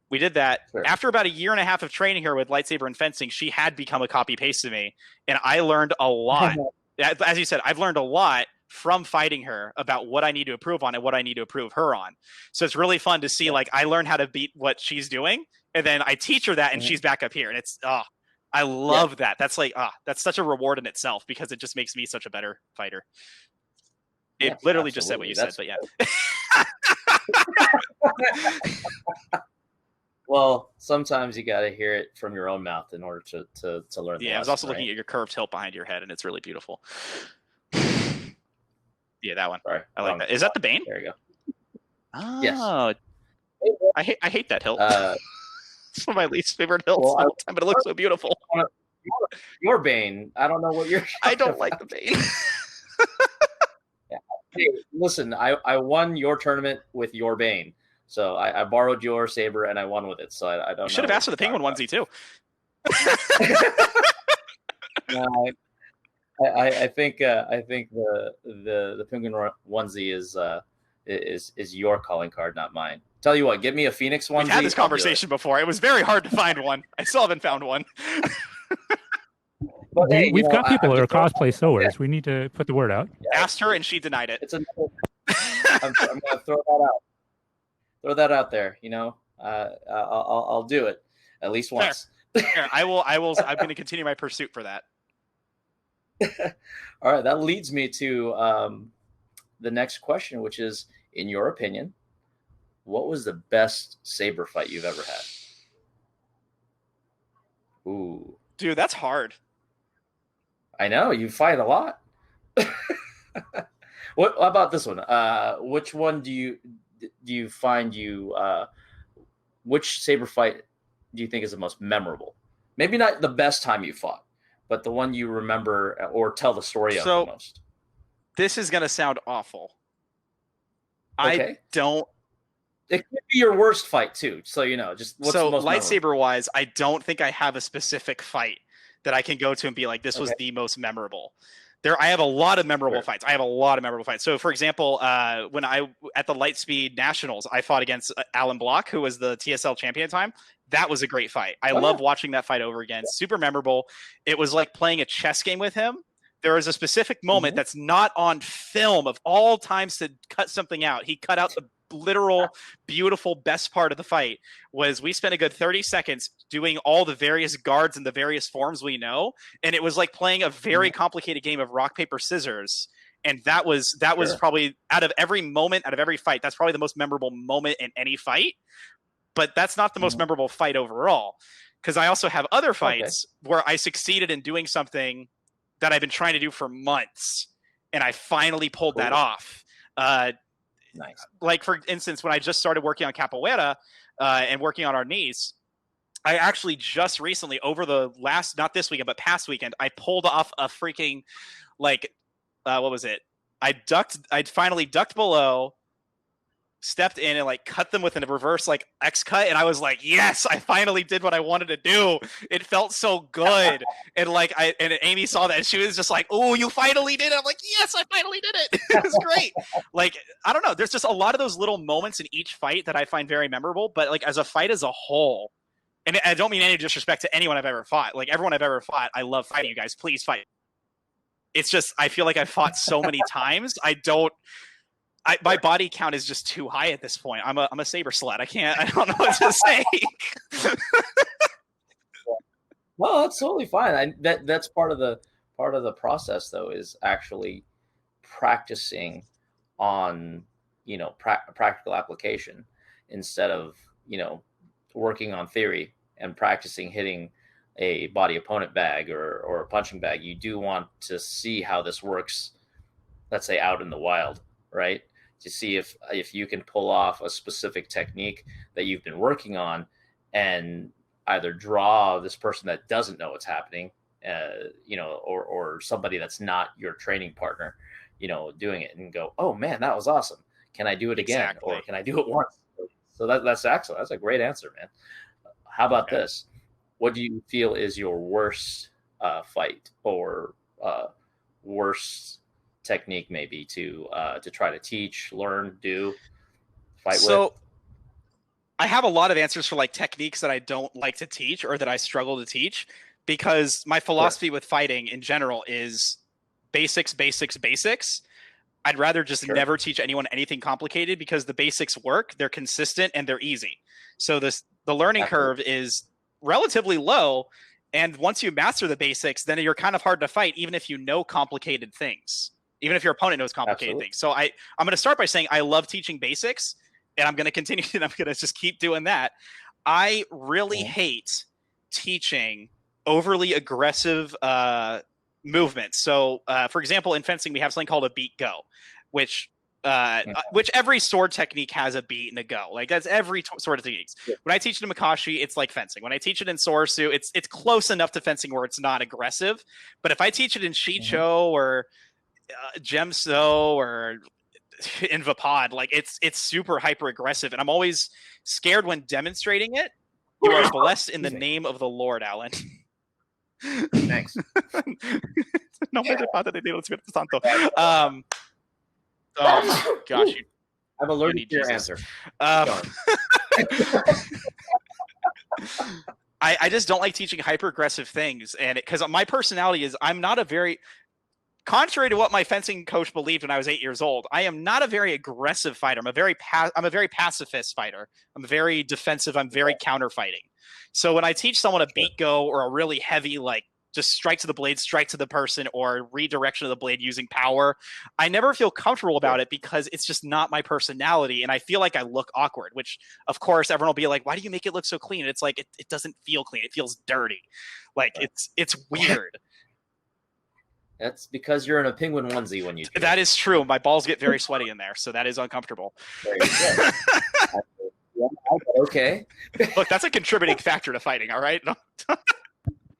We did that. Sure. After about a year and a half of training her with lightsaber and fencing, she had become a copy paste to me, and I learned a lot. As you said, I've learned a lot from fighting her about what I need to improve on and what I need to improve her on. So it's really fun to see, like, I learn how to beat what she's doing, and then I teach her that, and she's back up here, and it's I love that. That's like that's such a reward in itself because it just makes me such a better fighter. It literally just said what you said, but yeah. Well, sometimes you got to hear it from your own mouth in order to learn. Yeah, I was also looking at your curved hilt behind your head, and it's really beautiful. Yeah, that one. Sorry, I like that. Is that the Bane? There you go. Oh, yes. I hate that hilt. It's one of my least favorite hilts all the time, but it looks so beautiful. Your Bane. I don't know what you're. I don't like the Bane. Yeah. Hey, listen, I won your tournament with your Bane. So I borrowed your saber and I won with it. So I don't. You should have asked for the penguin onesie too. No, I think the penguin onesie is your calling card, not mine. Tell you what, give me a Phoenix onesie. We've had this conversation before. It was very hard to find one. I still haven't found one. But, hey, we've got people that are cosplay sewers. We need to put the word out. Yeah. Asked her and she denied it. I'm going to throw that out. Throw that out there. You know, I'll do it at least once. Fair. I will. I'm going to continue my pursuit for that. All right. That leads me to the next question, which is, in your opinion, what was the best saber fight you've ever had? Ooh, dude, that's hard. I know you fight a lot. What about this one? Which one do you find which saber fight do you think is the most memorable? Maybe not the best time you fought, but the one you remember or tell the story of the most. This is gonna sound awful. Okay. I don't. It could be your worst fight too. So just what's the most lightsaber wise, I don't think I have a specific fight that I can go to and be like, this was the most memorable. I have a lot of memorable fights. So, for example, when at the Lightspeed Nationals, I fought against Alan Block, who was the TSL champion at the time. That was a great fight. I love watching that fight over again. Super memorable. It was like playing a chess game with him. There is a specific moment that's not on film of all times to cut something out. He cut out the literal beautiful best part of the fight was we spent a good 30 seconds doing all the various guards and the various forms we know, and it was like playing a very complicated game of rock paper scissors. And that was probably out of every fight, that's probably the most memorable moment in any fight. But that's not the most memorable fight overall, because I also have other fights where I succeeded in doing something that I've been trying to do for months, and I finally pulled that off. Nice. Like, for instance, when I just started working on capoeira and working on our knees, I actually just recently, over the last, not this weekend, but past weekend, I pulled off a freaking, what was it? I finally ducked below, stepped in and like cut them with a reverse like X cut, and I was like, yes, I finally did what I wanted to do. It felt so good. And like and Amy saw that and she was just like, oh, you finally did it. I'm like, yes, I finally did it. It was great. Like, I don't know, there's just a lot of those little moments in each fight that I find very memorable. But like as a fight as a whole, and I don't mean any disrespect to anyone I've ever fought, like everyone I've ever fought, I love fighting you guys, please fight. It's just I feel like I've fought so many times, my body count is just too high at this point. I'm a Saber slut. I don't know what to say. Well, that's totally fine. That's part of the process, though, is actually practicing on, practical application instead of, working on theory and practicing hitting a body opponent bag or a punching bag. You do want to see how this works, let's say out in the wild, right? To see if you can pull off a specific technique that you've been working on and either draw this person that doesn't know what's happening, or somebody that's not your training partner, doing it and go, oh man, that was awesome. Can I do it again? Exactly. Or can I do it once? So that's excellent. That's a great answer, man. How about this? What do you feel is your worst fight or worst technique maybe to try to teach, learn, fight with? So I have a lot of answers for like techniques that I don't like to teach or that I struggle to teach, because my philosophy with fighting in general is basics. I'd rather just never teach anyone anything complicated, because the basics work, they're consistent, and they're easy. So the learning curve is relatively low. And once you master the basics, then you're kind of hard to fight, even if you know complicated things, even if your opponent knows complicated things. So I'm going to start by saying I love teaching basics, and I'm going to continue, and I'm going to just keep doing that. I really hate teaching overly aggressive movements. So, for example, in fencing, we have something called a beat go, which every sword technique has a beat and a go. Like that's every sort of techniques. When I teach it in Makashi, it's like fencing. When I teach it in Sorasu, it's close enough to fencing where it's not aggressive. But if I teach it in Shicho or Gemso or in Vapod, like it's super hyper aggressive, and I'm always scared when demonstrating it. You are blessed in the name of the Lord, Alan. Thanks. No me Padre de Dios Espíritu Santo. Oh gosh, I'm allergic to your answer. I just don't like teaching hyper aggressive things, and because my personality is, I'm not a very, contrary to what my fencing coach believed when I was 8 years old, I am not a very aggressive fighter. I'm a very pacifist fighter. I'm very defensive. I'm very counter fighting. So when I teach someone a beat go or a really heavy, like just strike to the blade, strike to the person, or redirection of the blade using power, I never feel comfortable about it, because it's just not my personality. And I feel like I look awkward, which of course everyone will be like, why do you make it look so clean? And it's like, it doesn't feel clean. It feels dirty. Like it's weird. That's because you're in a penguin onesie when you do that. Is true. My balls get very sweaty in there, so that is uncomfortable. There you go. Okay. Look, that's a contributing factor to fighting. All right.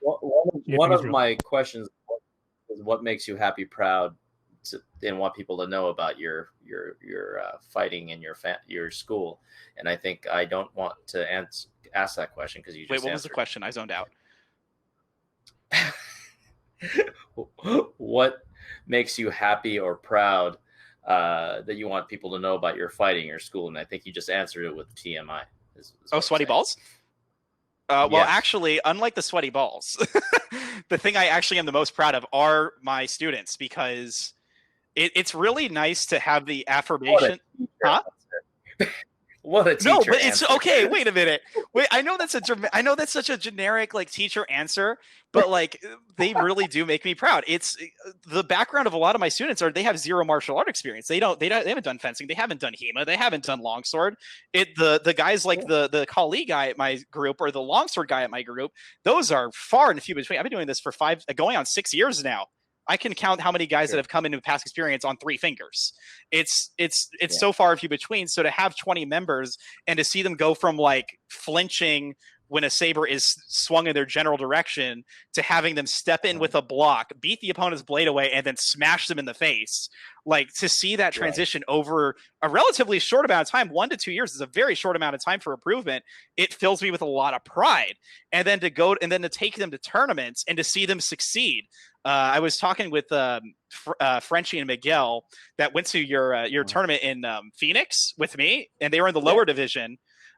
One of my questions is what makes you happy, proud, and want people to know about your fighting in your school. And I think I don't want to ask that question because you just Wait, what was the question? I zoned out. What makes you happy or proud that you want people to know about your fighting, your school? And I think you just answered it with TMI. Sweaty balls? Well, actually, unlike the sweaty balls, the thing I actually am the most proud of are my students, because it's really nice to have the affirmation. What a teacher. No, but it's okay. Wait a minute. Wait, I know that's such a generic like teacher answer, but like they really do make me proud. It's the background of a lot of my students they have zero martial art experience. They haven't done fencing. They haven't done HEMA. They haven't done longsword. The guys like the Kali guy at my group or the longsword guy at my group, those are far and few between. I've been doing this for going on 6 years now. I can count how many guys that have come into past experience on 3 fingers. It's so far and few between. So to have 20 members and to see them go from like flinching when a saber is swung in their general direction to having them step in with a block, beat the opponent's blade away, and then smash them in the face. Like, to see that transition over a relatively short amount of time, 1 to 2 years is a very short amount of time for improvement. It fills me with a lot of pride. And then to take them to tournaments and to see them succeed. I was talking with Frenchie and Miguel that went to your tournament in Phoenix with me, and they were in the lower division.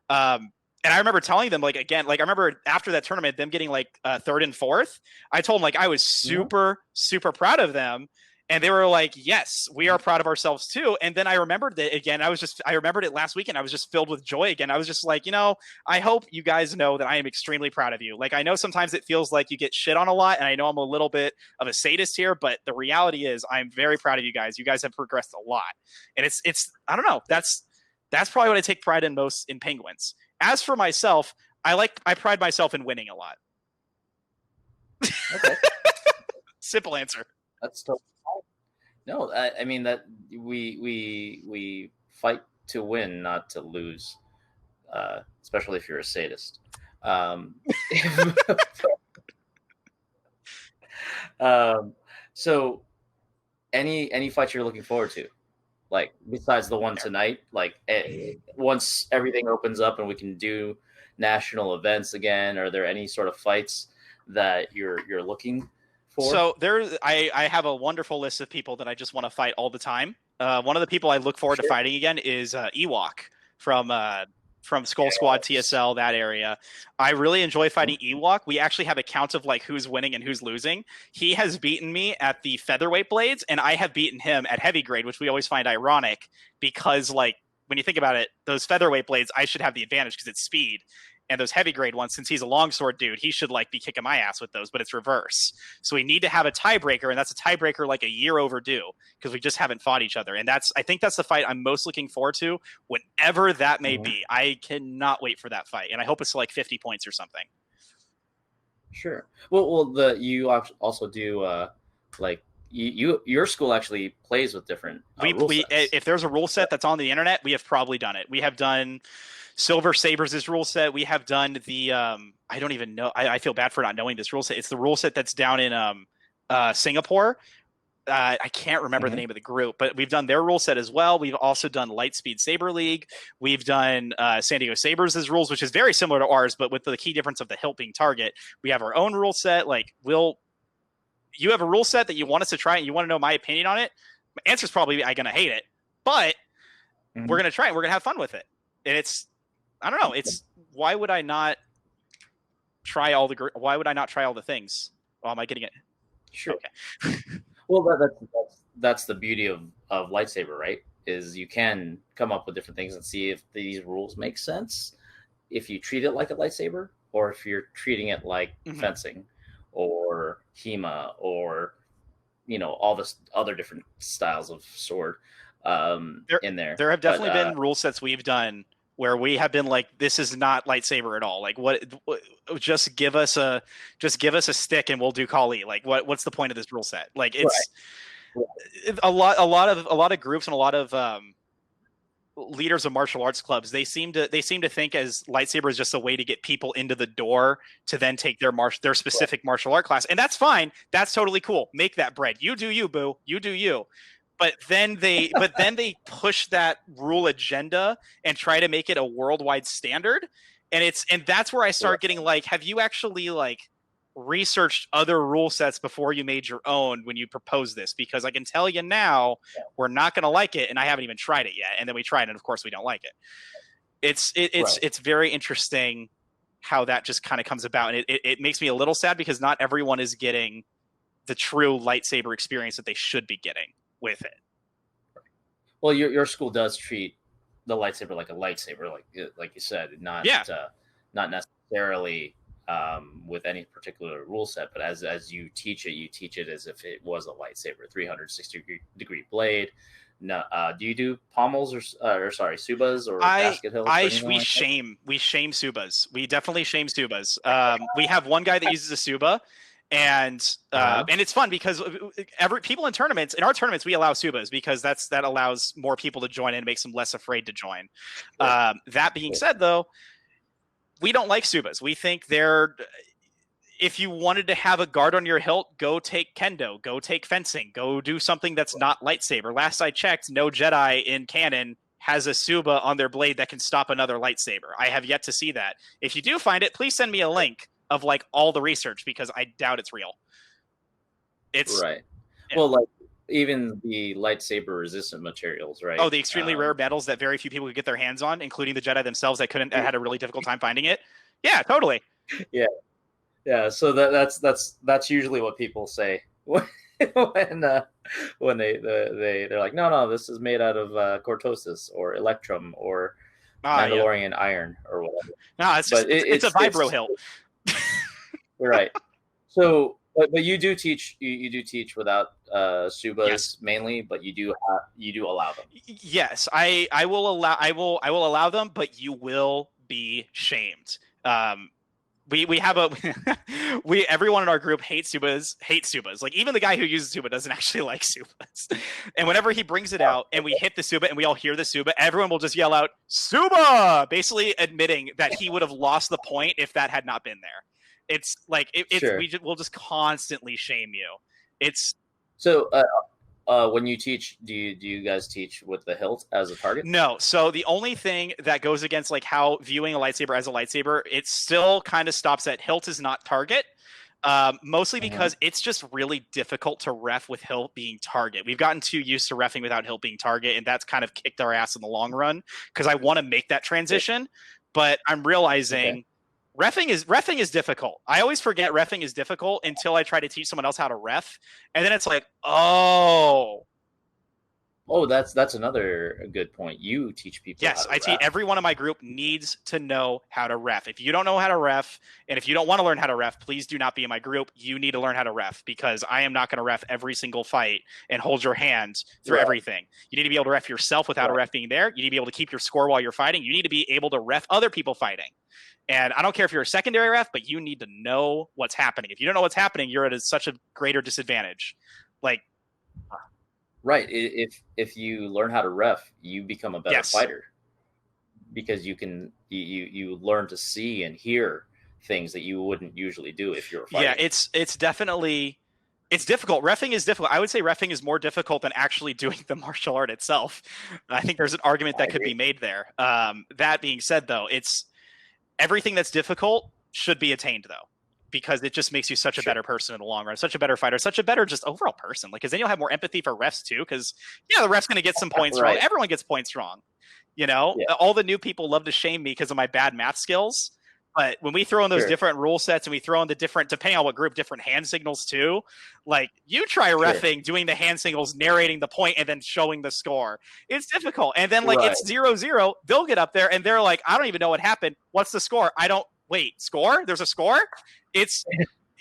And I remember telling them, like, again, like, I remember after that tournament, them getting like third and fourth. I told them, like, I was super, super proud of them. And they were like, yes, we are proud of ourselves too. And then I remembered that again. I remembered it last weekend. I was just filled with joy again. I was just like, I hope you guys know that I am extremely proud of you. Like, I know sometimes it feels like you get shit on a lot, and I know I'm a little bit of a sadist here, but the reality is I'm very proud of you guys. You guys have progressed a lot. And it's I don't know. That's probably what I take pride in most in Penguins. As for myself, I pride myself in winning a lot. Okay. Simple answer. That's totally fine. No, I mean that we fight to win, not to lose. Especially if you're a sadist. So any fights you're looking forward to? Like, besides the one tonight, like once everything opens up and we can do national events again, are there any sort of fights that you're looking for? So I have a wonderful list of people that I just want to fight all the time. One of the people I look forward to fighting again is Ewok from Skull Squad, TSL, that area. I really enjoy fighting Ewok. We actually have a count of like who's winning and who's losing. He has beaten me at the featherweight blades, and I have beaten him at heavy grade, which we always find ironic because, like, when you think about it, those featherweight blades, I should have the advantage because it's speed. And those heavy grade ones, since he's a longsword dude, he should like be kicking my ass with those, but it's reverse. So we need to have a tiebreaker, and that's a tiebreaker like a year overdue because we just haven't fought each other. And I think that's the fight I'm most looking forward to, whenever that may be. I cannot wait for that fight, and I hope it's like 50 points or something. Sure. Well, you also do like your school actually plays with different rule sets. If there's a rule set that's on the internet, we have probably done it. We have done Silver Sabers' rule set. We have done the I don't even know. I feel bad for not knowing this rule set. It's the rule set that's down in Singapore. I can't remember the name of the group, but we've done their rule set as well. We've also done Lightspeed Saber League. We've done San Diego Sabers' rules, which is very similar to ours, but with the key difference of the hilt being target. We have our own rule set. Like, you have a rule set that you want us to try and you want to know my opinion on it? My answer is probably I'm going to hate it, but we're going to try it. We're going to have fun with it. And I don't know. Why would I not try all the things? Oh, am I getting it? Sure. Okay. Well, that's the beauty of lightsaber, right? Is you can come up with different things and see if these rules make sense if you treat it like a lightsaber, or if you're treating it like fencing or HEMA or all this other different styles of sword in there. There have definitely been rule sets we've done where we have been like, this is not lightsaber at all. Like, what? Just give us a stick and we'll do Kali. Like, what's the point of this rule set? Like, it's a lot of groups and a lot of leaders of martial arts clubs. They seem to think as lightsaber is just a way to get people into the door to then take their specific martial art class, and that's fine. That's totally cool. Make that bread. You do you, boo. You do you. But then they push that rule agenda and try to make it a worldwide standard. And that's where I start getting like, have you actually like researched other rule sets before you made your own when you proposed this? Because I can tell you now, we're not going to like it, and I haven't even tried it yet. And then we tried it, and of course we don't like it. It's very interesting how that just kind of comes about, and it makes me a little sad because not everyone is getting the true lightsaber experience that they should be getting with it. Well, your school does treat the lightsaber like a lightsaber, like you said, not necessarily with any particular rule set, but as you teach it as if it was a lightsaber, 360-degree blade. No, do you do pommels or subas or basket hills? We shame subas. We definitely shame subas. We have one guy that uses a suba. And it's fun because people in our tournaments, we allow subas because that allows more people to join in and makes them less afraid to join. That being said, though, We don't like Subas. We think they're, if you wanted to have a guard on your hilt, go take kendo, go take fencing, go do something that's not lightsaber. Last I checked, no Jedi in canon has a Suba on their blade that can stop another lightsaber. I have yet to see that. If you do find it, please send me a link of like all the research, because I doubt it's real. It's right. Yeah. Well, like even the lightsaber resistant materials, right? Oh, the extremely rare metals that very few people could get their hands on, including the Jedi themselves that had a really difficult time finding it. Yeah, totally. Yeah. So that's usually what people say when they're like, no, this is made out of cortosis or electrum or Mandalorian iron or whatever. No, it's a vibro hilt. Right. So, but you do teach without Subas, yes, mainly, but you do allow them. Yes, I will allow them, but you will be shamed. We have everyone in our group hates Subas. Like even the guy who uses Suba doesn't actually like Subas. And whenever he brings it out and we hit the Suba and we all hear the Suba, everyone will just yell out Suba, basically admitting that he would have lost the point if that had not been there. It's like Sure. we'll just constantly shame you. It's so. When you teach, do you guys teach with the hilt as a target? No. So the only thing that goes against like how viewing a lightsaber as a lightsaber, it still kind of stops at hilt is not target. Mostly because it's just really difficult to ref with hilt being target. We've gotten too used to refing without hilt being target, and that's kind of kicked our ass in the long run, because I want to make that transition, but I'm realizing refing is difficult. I always forget refing is difficult until I try to teach someone else how to ref, and then it's like, oh, that's another good point. You teach people. Yes, how to I teach. Every one of my group needs to know how to ref. If you don't know how to ref, and if you don't want to learn how to ref, please do not be in my group. You need to learn how to ref, because I am not going to ref every single fight and hold your hand through everything. You need to be able to ref yourself without a ref being there. You need to be able to keep your score while you're fighting. You need to be able to ref other people fighting. And I don't care if you're a secondary ref, but you need to know what's happening. If you don't know what's happening, you're at such a greater disadvantage. Like, right. If you learn how to ref, you become a better fighter, because you can you learn to see and hear things that you wouldn't usually do if you're a fighter. Yeah, it's definitely. It's difficult. Reffing is difficult. I would say reffing is more difficult than actually doing the martial art itself. I think there's an argument that could be made there. That being said, though, it's everything that's difficult should be attained, though, because it just makes you such a better person in the long run, such a better fighter, such a better just overall person. Like, because then you'll have more empathy for refs too, because the ref's going to get some points wrong. Everyone gets points wrong. All the new people love to shame me because of my bad math skills. But when we throw in those different rule sets and we throw in the different, depending on what group, different hand signals too, like you try reffing, doing the hand signals, narrating the point, and then showing the score. It's difficult. And then it's 0-0. They'll get up there and they're like, I don't even know what happened. What's the score? Wait, score? There's a score? It's,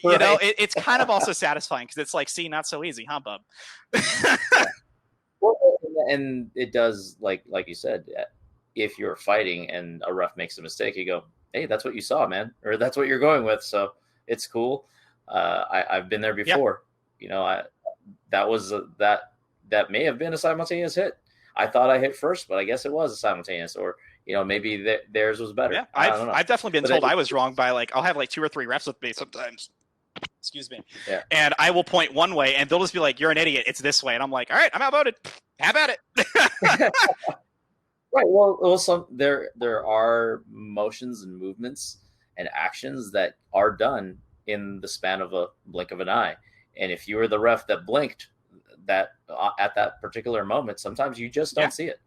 it's kind of also satisfying because it's like, see, not so easy, huh, bub? Well, and it does, like you said, if you're fighting and a ref makes a mistake, you go, hey, that's what you saw, man, or that's what you're going with, so it's cool. I've been there before. That may have been a simultaneous hit. I thought I hit first, but I guess it was a simultaneous, or maybe theirs was better. Yeah, I've definitely been told I was wrong by I'll have 2 or 3 refs with me sometimes. Excuse me. Yeah. And I will point one way, and they'll just be like, "You're an idiot. It's this way." And I'm like, "All right, I'm outvoted. Have at it." Right. Well, there are motions and movements and actions that are done in the span of a blink of an eye, and if you were the ref that blinked that at that particular moment, sometimes you just don't see it,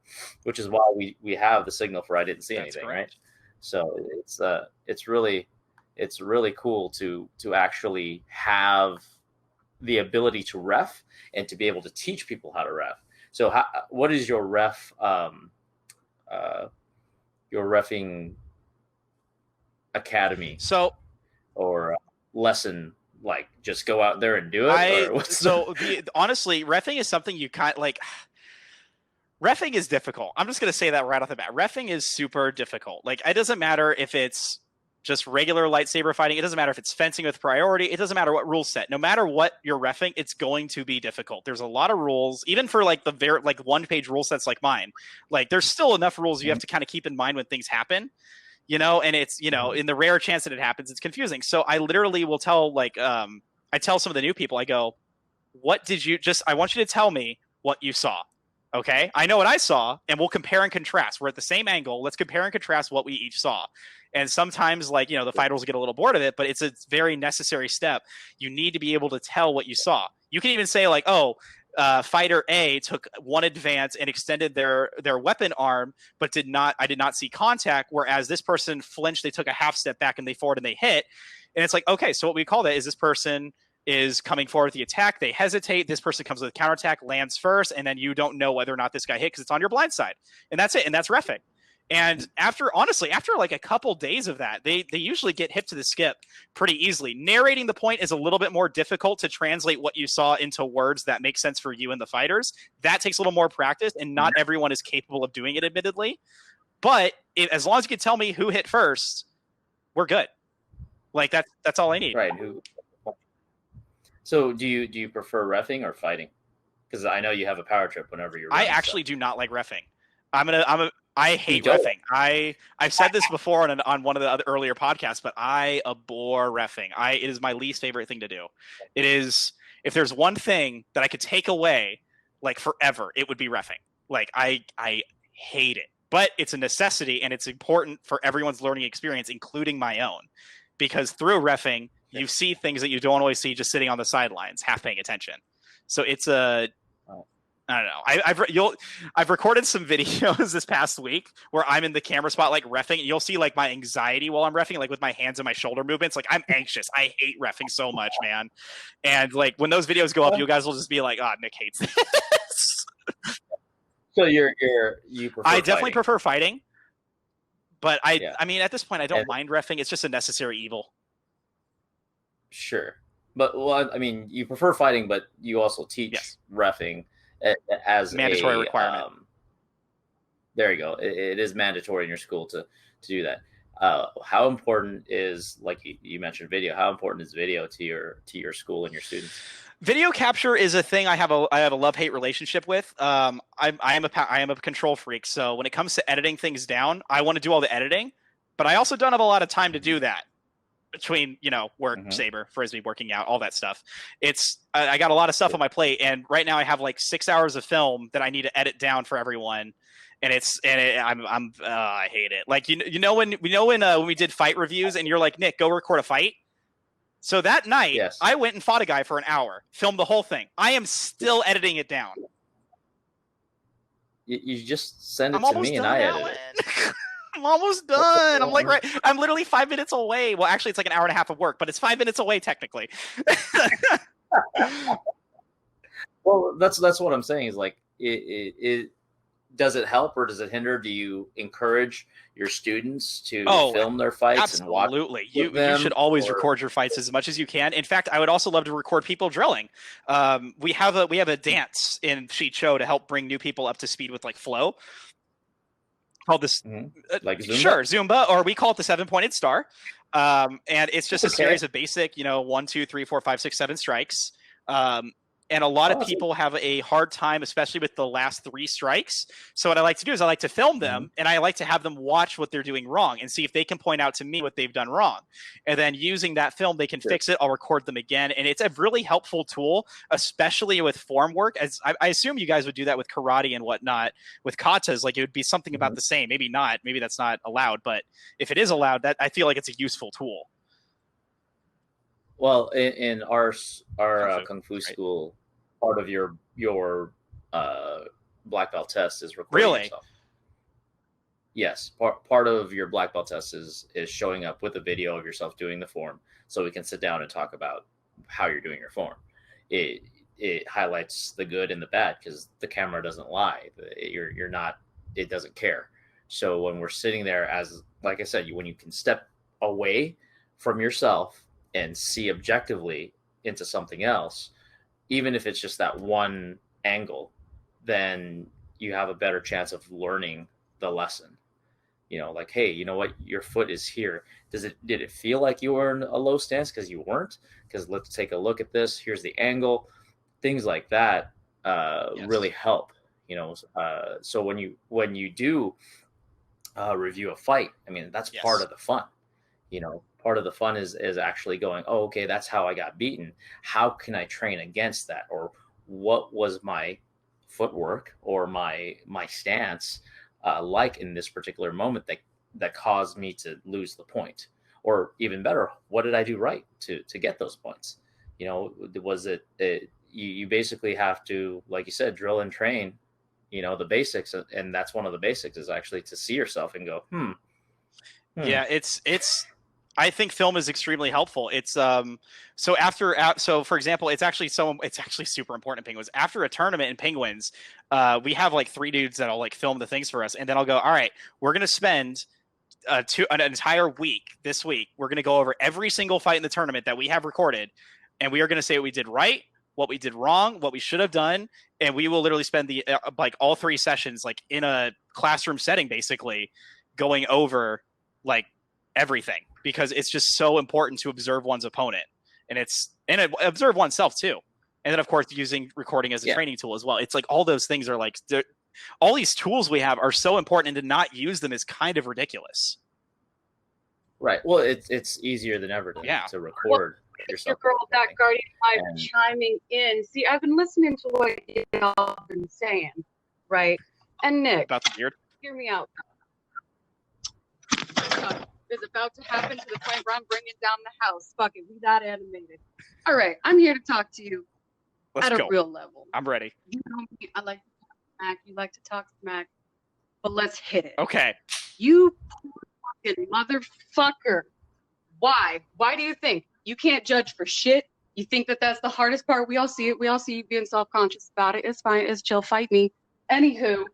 which is why we have the signal for I didn't see anything, right? So it's really cool to actually have the ability to ref and to be able to teach people how to ref. So what is your reffing academy or lesson like? Just go out there and do it? Honestly, reffing is something you reffing is difficult. I'm just going to say that right off the bat. Reffing is super difficult. It doesn't matter if it's just regular lightsaber fighting. It doesn't matter if it's fencing with priority. It doesn't matter what rule set. No matter what you're reffing, it's going to be difficult. There's a lot of rules, even for the one-page rule sets like mine. There's still enough rules you have to kind of keep in mind when things happen. and it's, in the rare chance that it happens, it's confusing. So I literally will tell, I tell some of the new people, I go, I want you to tell me what you saw. Okay. I know what I saw, and we'll compare and contrast. We're at the same angle. Let's compare and contrast what we each saw. And sometimes, the fighters will get a little bored of it, but it's a very necessary step. You need to be able to tell what you saw. You can even say fighter A took one advance and extended their weapon arm, but I did not see contact. Whereas this person flinched, they took a half step back and they forward and they hit. And it's like, okay, so what we call that is this person is coming forward with the attack. They hesitate. This person comes with a counterattack, lands first, and then you don't know whether or not this guy hit because it's on your blind side. And that's it. And that's reffing. And after like a couple days of that, they usually get hip to the skip pretty easily. Narrating the point is a little bit more difficult to translate what you saw into words that make sense for you and the fighters. That takes a little more practice, and not everyone is capable of doing it, admittedly. But as long as you can tell me who hit first, we're good. That's all I need. Right. So do you prefer reffing or fighting? Because I know you have a power trip whenever you're. I actually do not like reffing. I hate reffing. I've said this before on one of the other earlier podcasts, but I abhor reffing. It is my least favorite thing to do. It is, if there's one thing that I could take away forever, it would be reffing. I hate it, but it's a necessity, and it's important for everyone's learning experience, including my own, because through reffing, you see things that you don't always see just sitting on the sidelines, half paying attention. So it's I don't know. I've recorded some videos this past week where I'm in the camera spot reffing, and you'll see my anxiety while I'm reffing, with my hands and my shoulder movements. I'm anxious. I hate reffing so much, man. And when those videos go up, you guys will just be like, "Oh, Nick hates this." So you prefer I definitely fighting. prefer fighting, but I mean, at this point, I don't mind reffing. It's just a necessary evil. Sure, but you prefer fighting, but you also teach reffing as mandatory requirement. There you go. It is mandatory in your school to do that. How important is, you mentioned, video? How important is video to your school and your students? Video capture is a thing I have a love-hate relationship with. I am a control freak, so when it comes to editing things down, I want to do all the editing, but I also don't have a lot of time to do that. Between work, Saber, Frisbee, working out, all that stuff, I got a lot of stuff on my plate, and right now I have 6 hours of film that I need to edit down for everyone, and I hate it. When we did fight reviews, and you're like, Nick, go record a fight. So that night, I went and fought a guy for an hour, filmed the whole thing. I am still editing it down. You just send it to me, and I edit it. I'm almost done. I'm literally 5 minutes away. Well, actually, it's an hour and a half of work, but it's 5 minutes away technically. Well, that's what I'm saying. Is it does it help or does it hinder? Do you encourage your students to film their fights absolutely. and watch? You should always record your fights as much as you can. In fact, I would also love to record people drilling. We have a dance in Sheet Show to help bring new people up to speed with flow. Called this Zumba? Sure, Zumba, or we call it the 7-pointed star. And it's just a series of basic 1, 2, 3, 4, 5, 6, 7 strikes. And a lot of people have a hard time, especially with the last 3 strikes. So what I like to do is I like to film them, and I like to have them watch what they're doing wrong and see if they can point out to me what they've done wrong. And then using that film, they can fix it. I'll record them again. And it's a really helpful tool, especially with form work. As I assume you guys would do that with karate and whatnot. With katas, it would be something about the same. Maybe not. Maybe that's not allowed. But if it is allowed, that I feel like it's a useful tool. Well, in our Kung Fu school, part of your black belt test is recording yourself. Yes, part of your black belt test is showing up with a video of yourself doing the form, so we can sit down and talk about how you're doing your form. It highlights the good and the bad because the camera doesn't lie. You're not. It doesn't care. So when we're sitting there, as like I said, when you can step away from yourself and see objectively into something else, even if it's just that one angle, then you have a better chance of learning the lesson. Hey, you know what? Your foot is here. Did it feel like you were in a low stance because you weren't? Because let's take a look at this. Here's the angle. Things like that really help. So when you do review a fight. I mean, that's Yes. part of the fun. Part of the fun is actually going, oh, okay, that's how I got beaten. How can I train against that? Or what was my footwork or my stance like in this particular moment that caused me to lose the point? Or even better, what did I do right to get those points? Was it you basically have to, like you said, drill and train, the basics. And that's one of the basics, is actually to see yourself and go, Yeah, it's I think film is extremely helpful. It's so for example, it's actually super important in Penguins. After a tournament in Penguins, we have like 3 dudes that'll like film the things for us, and then I'll go, all right, we're gonna spend an entire week this week. We're gonna go over every single fight in the tournament that we have recorded, and we are gonna say what we did right, what we did wrong, what we should have done, and we will literally spend the like all 3 sessions like in a classroom setting, basically going over like everything, because it's just so important to observe one's opponent and observe oneself too. And then of course using recording as a training tool as well. It's like all those things are like, all these tools we have are so important, and to not use them is kind of ridiculous. Right. Well, it's easier than ever to record yourself. Your girl, that Guardian Live, chiming in. See, I've been listening to what y'all have been saying, right? And Nick, about the beard, hear me out. Is about to happen to the point where I'm bringing down the house. Fuck it, we that animated. All right, I'm here to talk to you at a real level. I'm ready. You know me, I like to talk smack. You like to talk smack, but let's hit it. Okay. You poor fucking motherfucker. Why? Why do you think you can't judge for shit? You think that that's the hardest part? We all see it. We all see you being self-conscious about it. It's fine. It's chill. Fight me. Anywho,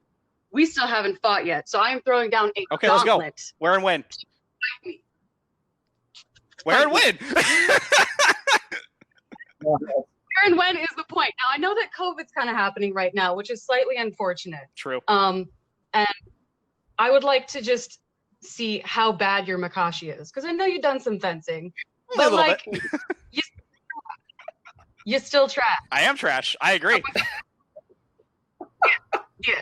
we still haven't fought yet, so I am throwing down a Okay, gauntlet. let's go. Where and when? Fight me. Where and when? Where and when is the point. Now, I know that COVID's kind of happening right now, which is slightly unfortunate. True. And I would like to just see how bad your Makashi is, because I know you've done some fencing, but like you still trash. I am trash. I agree. Yeah.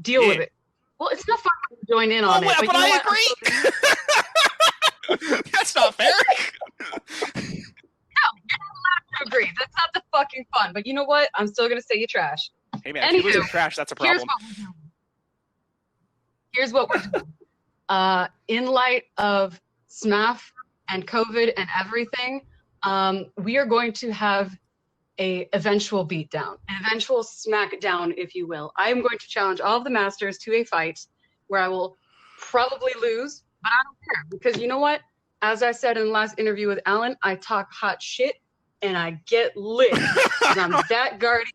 Deal with it. Well, it's not fun to join in on it. But I agree. That's not fair. No, you're not allowed to agree. That's not the fucking fun. But you know what? I'm still gonna say you trash. Hey man, if you lose in trash, that's a problem. Here's what we're doing. In light of SMAF and COVID and everything, we are going to have a eventual beatdown, an eventual smackdown, if you will. I am going to challenge all of the masters to a fight where I will probably lose, but I don't care, because you know what? As I said in the last interview with Alan, I talk hot shit and I get lit. And I'm that guardian,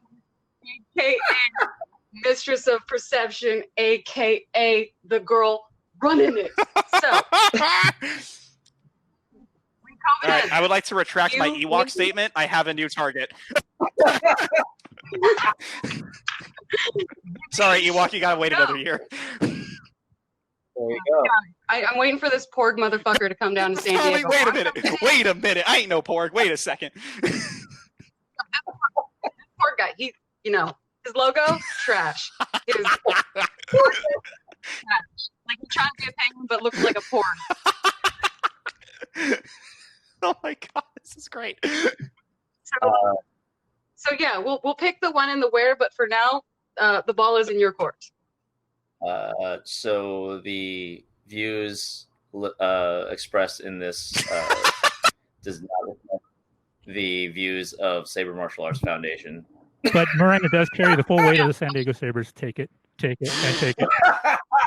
aka mistress of perception, aka the girl running it. So all right, I would like to retract my Ewok statement. I have a new target. Sorry, Ewok, you gotta wait another year. There you go. I'm waiting for this Porg motherfucker to come down to San Diego. Wait a minute. I ain't no Porg. Wait a second. This Porg guy, his logo, trash. His trash. Like he's trying to be a penguin, but looks like a Porg. Oh my god, this is great. So yeah, we'll pick the when and the where, but for now, the ball is in your court. So the views expressed in this does not reflect the views of Saber Martial Arts Foundation. But Miranda does carry the full weight of the San Diego Sabers. Take it.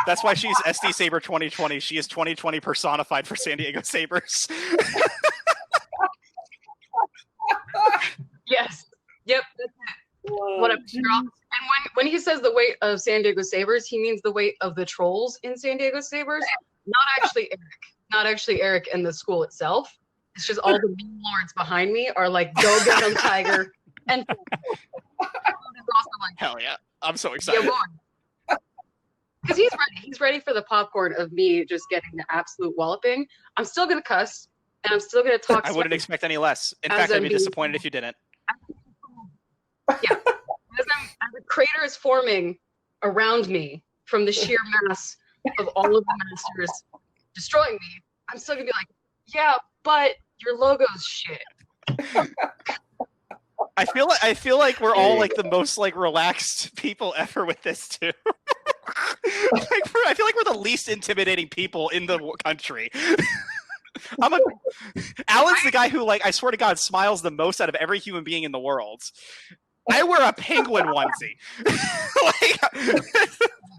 That's why she's SD Saber 2020. She is 2020 personified for San Diego Sabers. Yes. Yep. That's it. What up, girl? And when he says the weight of San Diego Sabers, he means the weight of the trolls in San Diego Sabers, not actually Eric and the school itself. It's just all the meme lords behind me are like, go get him, Tiger. And hell yeah. I'm so excited. Yeah, because he's ready. He's ready for the popcorn of me just getting the absolute walloping. I'm still going to cuss, and I'm still going to talk. I wouldn't expect any less. In fact, I'd be disappointed if you didn't. Yeah. As the crater is forming around me from the sheer mass of all of the masters destroying me, I'm still gonna be like, yeah, but your logo's shit. I feel like we're all like the most like relaxed people ever with this too. I feel like we're the least intimidating people in the country. Alan's the guy who, like, I swear to God, smiles the most out of every human being in the world. I wear a penguin onesie. Like,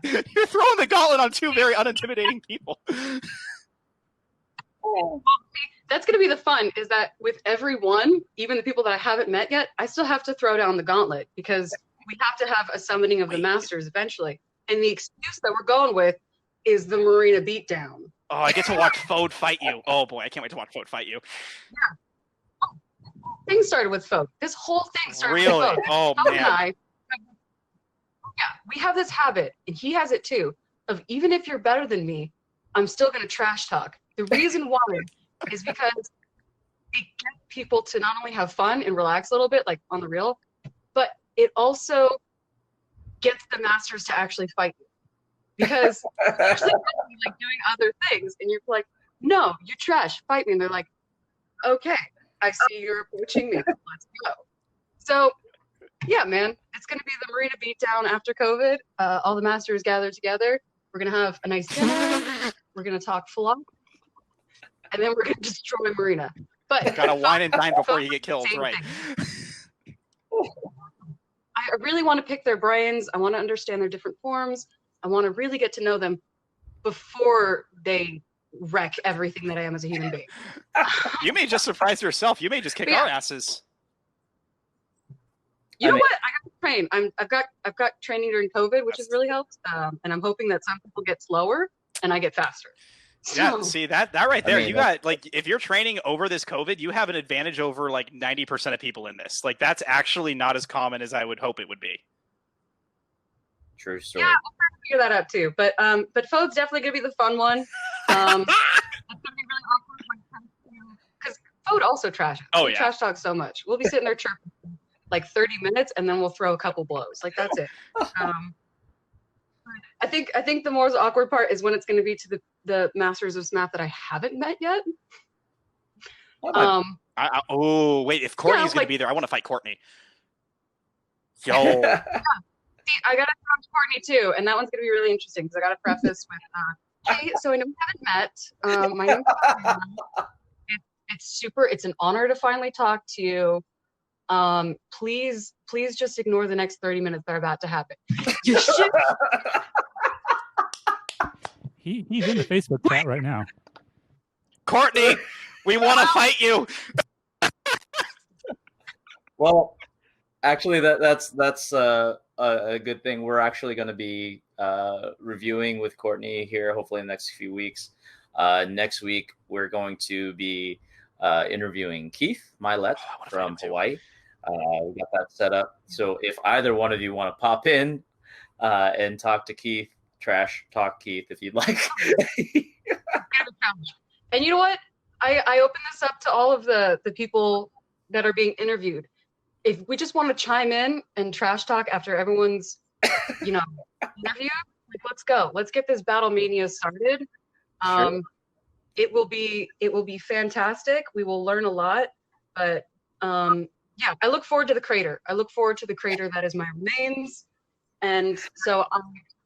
you're throwing the gauntlet on two very unintimidating people. Well, see, that's going to be the fun, is that with everyone, even the people that I haven't met yet, I still have to throw down the gauntlet because we have to have a summoning of the masters eventually. And the excuse that we're going with is the Marina beatdown. Oh, I get to watch Fode fight you. Oh boy, I can't wait to watch Fode fight you. Yeah. Things started with Fode. This whole thing started with Really? Fode. Oh Fode man. and I, we have this habit, and he has it too, of even if you're better than me, I'm still going to trash talk. The reason why is because it gets people to not only have fun and relax a little bit, like on the real, but it also gets the masters to actually fight you. Because they're actually like doing other things, and you're like, no, you trash, fight me. And they're like, okay, I see you're approaching me. Let's go. So, yeah, man, it's going to be the Marina beatdown after COVID. All the masters gather together. We're going to have a nice dinner. We're going to talk flop. And then we're going to destroy Marina. But Gotta wine and dine before you get killed, right? I really want to pick their brains. I want to understand their different forms. I want to really get to know them before they wreck everything that I am as a human being. You may just surprise yourself. You may just kick our asses. You know what? I got to train. I've got training during COVID, which has really helped. And I'm hoping that some people get slower and I get faster. Yeah, see that right there. You got, like, if you're training over this COVID, you have an advantage over like 90% of people in this. Like, that's actually not as common as I would hope it would be. True story. Yeah, we'll try to figure that out too. But Fode's definitely gonna be the fun one. It's gonna be really awkward because Fode also trash. Oh yeah, trash talks so much. We'll be sitting there chirping like 30 minutes, and then we'll throw a couple blows. Like that's it. I think the most awkward part is when it's going to be to the Masters of Smath that I haven't met yet. Oh wait, if Courtney's going to be there, I want to fight Courtney. Yo. Yeah. See, I got to talk to Courtney too, and that one's going to be really interesting because I got to preface with, hey, so I know we haven't met. My name's Courtney. It's an honor to finally talk to you. Please just ignore the next 30 minutes that are about to happen. You should. He's in the Facebook chat right now. Courtney, we want to fight you. Well, actually, that's a good thing. We're actually going to be reviewing with Courtney here, hopefully in the next few weeks. Next week, we're going to be interviewing Keith Milet from Hawaii. We got that set up. So if either one of you want to pop in and talk to Keith, trash talk Keith if you'd like. And you know what? I open this up to all of the people that are being interviewed. If we just want to chime in and trash talk after everyone's, interview, like, let's go. Let's get this Battle Mania started. Sure. It will be fantastic. We will learn a lot, but yeah, I look forward to the crater. I look forward to the crater that is my remains. And so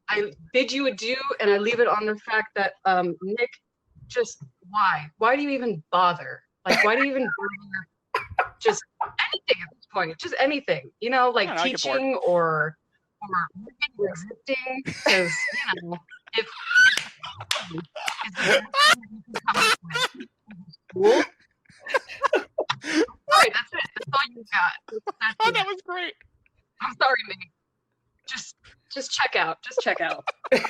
I bid you adieu, and I leave it on the fact that, Nick, just why? Why do you even bother? Like, why do you even bother? Just anything at this point, just anything, like teaching or existing, because, if cool. All right, that's it. That's all you got. That's that was great. I'm sorry, Minnie. Just check out. Just check out. Anyway,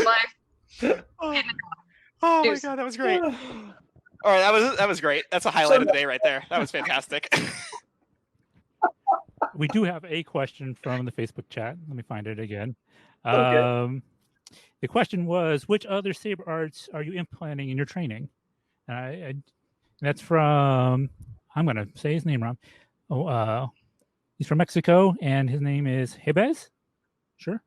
life. Oh my God, that was great. All right, that was great. That's a highlight of the day right there. That was fantastic. We do have a question from the Facebook chat. Let me find it again. Okay. The question was, which other saber arts are you implementing in your training? And that's from, I'm going to say his name wrong. He's from Mexico, and his name is Hebes. Sure.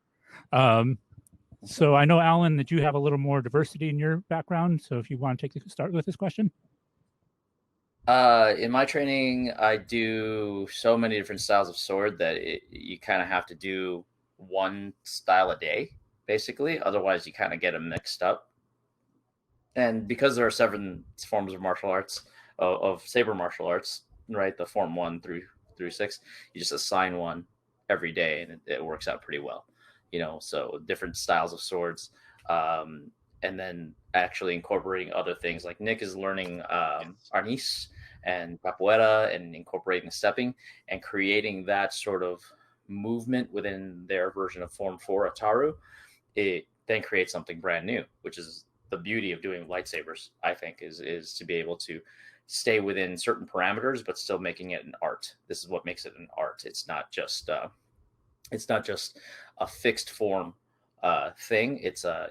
So I know, Alan, that you have a little more diversity in your background. So if you want to start with this question. In my training, I do so many different styles of sword that you kind of have to do one style a day, basically. Otherwise, you kind of get them mixed up. And because there are 7 forms of martial arts, of Saber martial arts, right? The form 1 through 6, you just assign one every day, and it works out pretty well. So different styles of swords, and then actually incorporating other things. Like Nick is learning arnis and capoeira and incorporating the stepping and creating that sort of movement within their version of Form 4 Ataru. It then creates something brand new, which is the beauty of doing lightsabers, I think, is to be able to stay within certain parameters, but still making it an art. This is what makes it an art. It's not just a fixed form thing. It's a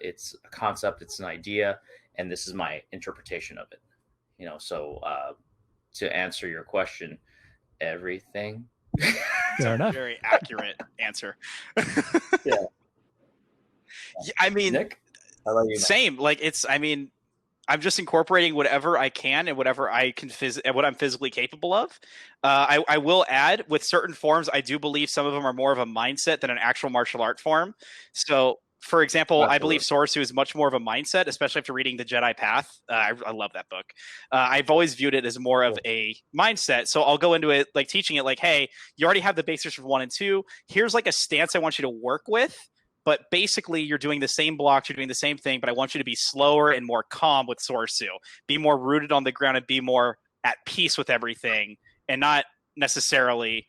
concept. It's an idea, and this is my interpretation of it. So to answer your question, everything. Fair enough. Very accurate answer. Yeah. I mean, Nick, how about you? Same. I'm just incorporating whatever I can and whatever I can what I'm physically capable of. I will add, with certain forms, I do believe some of them are more of a mindset than an actual martial art form. So, for example, Absolutely. I believe Soursu is much more of a mindset, especially after reading The Jedi Path. I love that book. I've always viewed it as more of a mindset. So I'll go into it like teaching it like, hey, you already have the basics for 1 and 2. Here's like a stance I want you to work with. But basically, you're doing the same blocks, you're doing the same thing, but I want you to be slower and more calm with Soursu. Be more rooted on the ground and be more at peace with everything, and not necessarily,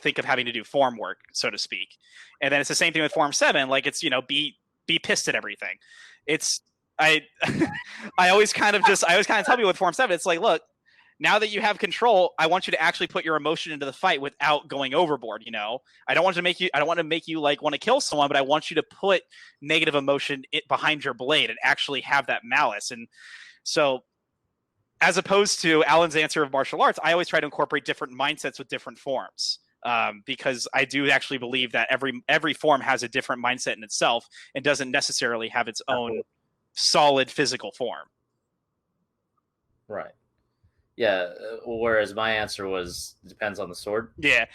think of having to do form work, so to speak. And then it's the same thing with Form 7. Like, it's, be pissed at everything. It's, I always kind of tell people with Form 7, it's like, look, now that you have control, I want you to actually put your emotion into the fight without going overboard. I don't want to make you like want to kill someone, but I want you to put negative emotion behind your blade and actually have that malice. And so, as opposed to Alan's answer of martial arts, I always try to incorporate different mindsets with different forms, because I do actually believe that every form has a different mindset in itself and doesn't necessarily have its own solid physical form. Right. Yeah, whereas my answer was depends on the sword. Yeah.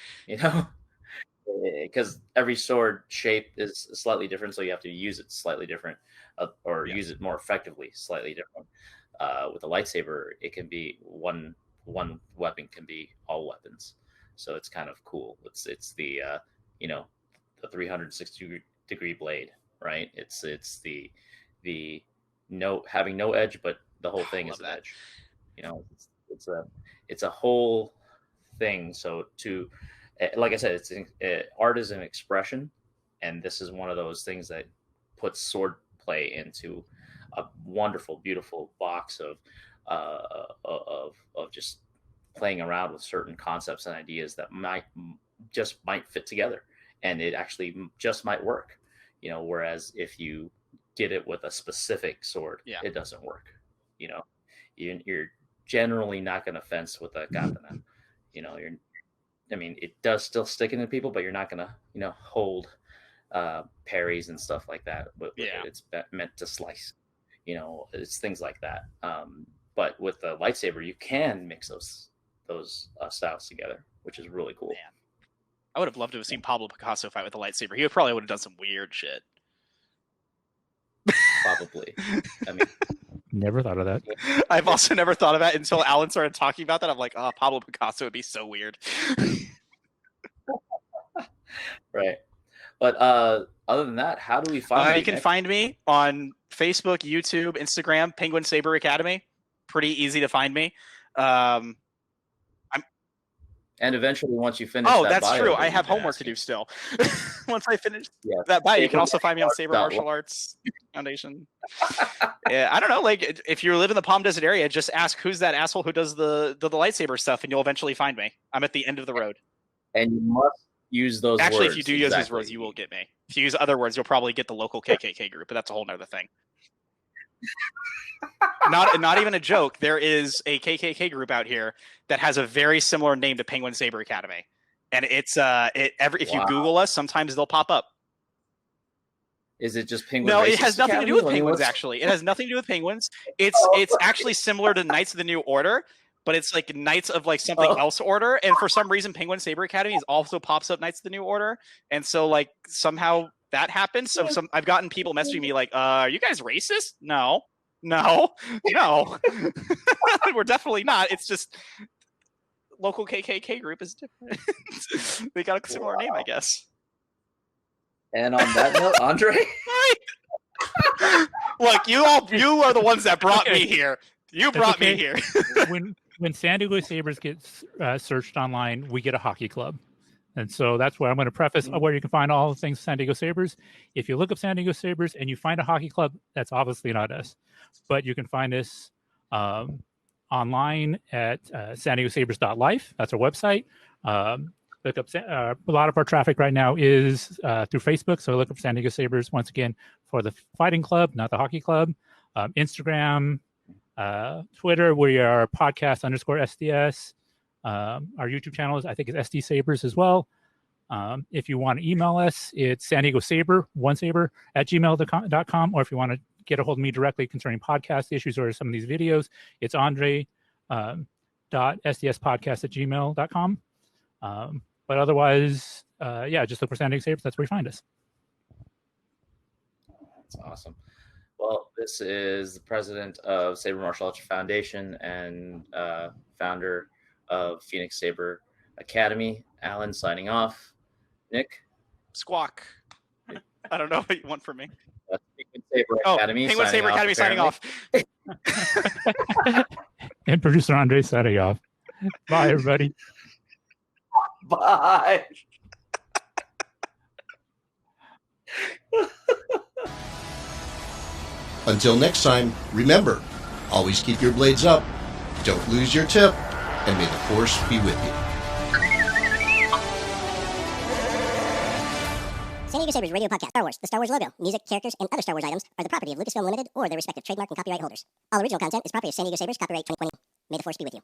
Because every sword shape is slightly different, so you have to use it slightly different, or use it more effectively slightly different. With a lightsaber, it can be one weapon can be all weapons, so it's kind of cool. It's the the 360-degree blade, right? It's the having no edge, but the whole thing is an edge. It's a whole thing. So like I said, art is an expression, and this is one of those things that puts sword play into a wonderful, beautiful box of just playing around with certain concepts and ideas that might fit together, and it actually just might work. Whereas if you did it with a specific sword, it doesn't work. You're generally not going to fence with a katana. It does still stick into people, but you're not going to hold parries and stuff like that. But it's meant to slice. It's things like that. But with the lightsaber, you can mix those styles together, which is really cool. Man. I would have loved to have seen Pablo Picasso fight with a lightsaber. He probably would have done some weird shit. Probably. Never thought of that. I've also never thought of that until Alan started talking about that. I'm like, oh, Pablo Picasso would be so weird. Right. But other than that, how do we find you? You can find me on Facebook, YouTube, Instagram, Penguin Saber Academy. Pretty easy to find me. And eventually, once you finish that's bio, true. I have homework to do still. Once I finish that bio, you can also find me on Saber Martial Arts Foundation. Yeah, I don't know. Like, if you live in the Palm Desert area, just ask who's that asshole who does the lightsaber stuff, and you'll eventually find me. I'm at the end of the road. And you must use those words. If you do use those exactly. words, you will get me. If you use other words, you'll probably get the local KKK group, but that's a whole nother thing. Not even a joke. There is a KKK group out here that has a very similar name to Penguin Saber Academy, and it's if you Google us, sometimes they'll pop up. Is it just penguin? No, Racist it has nothing to do Academy? with I mean, penguins. what's- Actually, it has nothing to do with penguins. It's actually similar to Knights of the New Order, but it's like Knights of like something else order. And for some reason, Penguin Saber Academy also pops up Knights of the New Order, and so like somehow that happens. So I've gotten people messaging me like, "Are you guys racist?" No. We're definitely not. It's just local KKK group is different. They got a similar name, I guess. And on that note, Andre. Look, you are the ones that brought me here. You brought me here. when San Diego Sabers gets searched online, we get a hockey club. And so that's where I'm going to preface where you can find all the things San Diego Sabers. If you look up San Diego Sabers and you find a hockey club, that's obviously not us. But you can find us online at sandiegosabers.life. That's our website. Look up a lot of our traffic right now is through Facebook. So look up San Diego Sabers once again for the fighting club, not the hockey club. Instagram, Twitter, we are podcast_SDS. Our YouTube channel is, I think, is SD Sabers as well. If you want to email us, it's San Diego Saber, @gmail.com. Or if you want to get a hold of me directly concerning podcast issues or some of these videos, it's andre.sdspodcast@gmail.com. But otherwise, just look for San Diego Sabers. That's where you find us. That's awesome. Well, this is the president of Saber Martial Arts Foundation and founder of Phoenix Saber Academy, Alan, signing off. Nick? Squawk. I don't know what you want from me. Penguin Saber Academy. Penguin Saber Academy signing off. And producer Andre signing off. Bye, everybody. Bye. Until next time, remember, always keep your blades up, don't lose your tip, and may the Force be with you. San Diego Sabers Radio Podcast. Star Wars. The Star Wars logo, music, characters, and other Star Wars items are the property of Lucasfilm Limited or their respective trademark and copyright holders. All original content is property of San Diego Sabers, copyright 2020. May the Force be with you.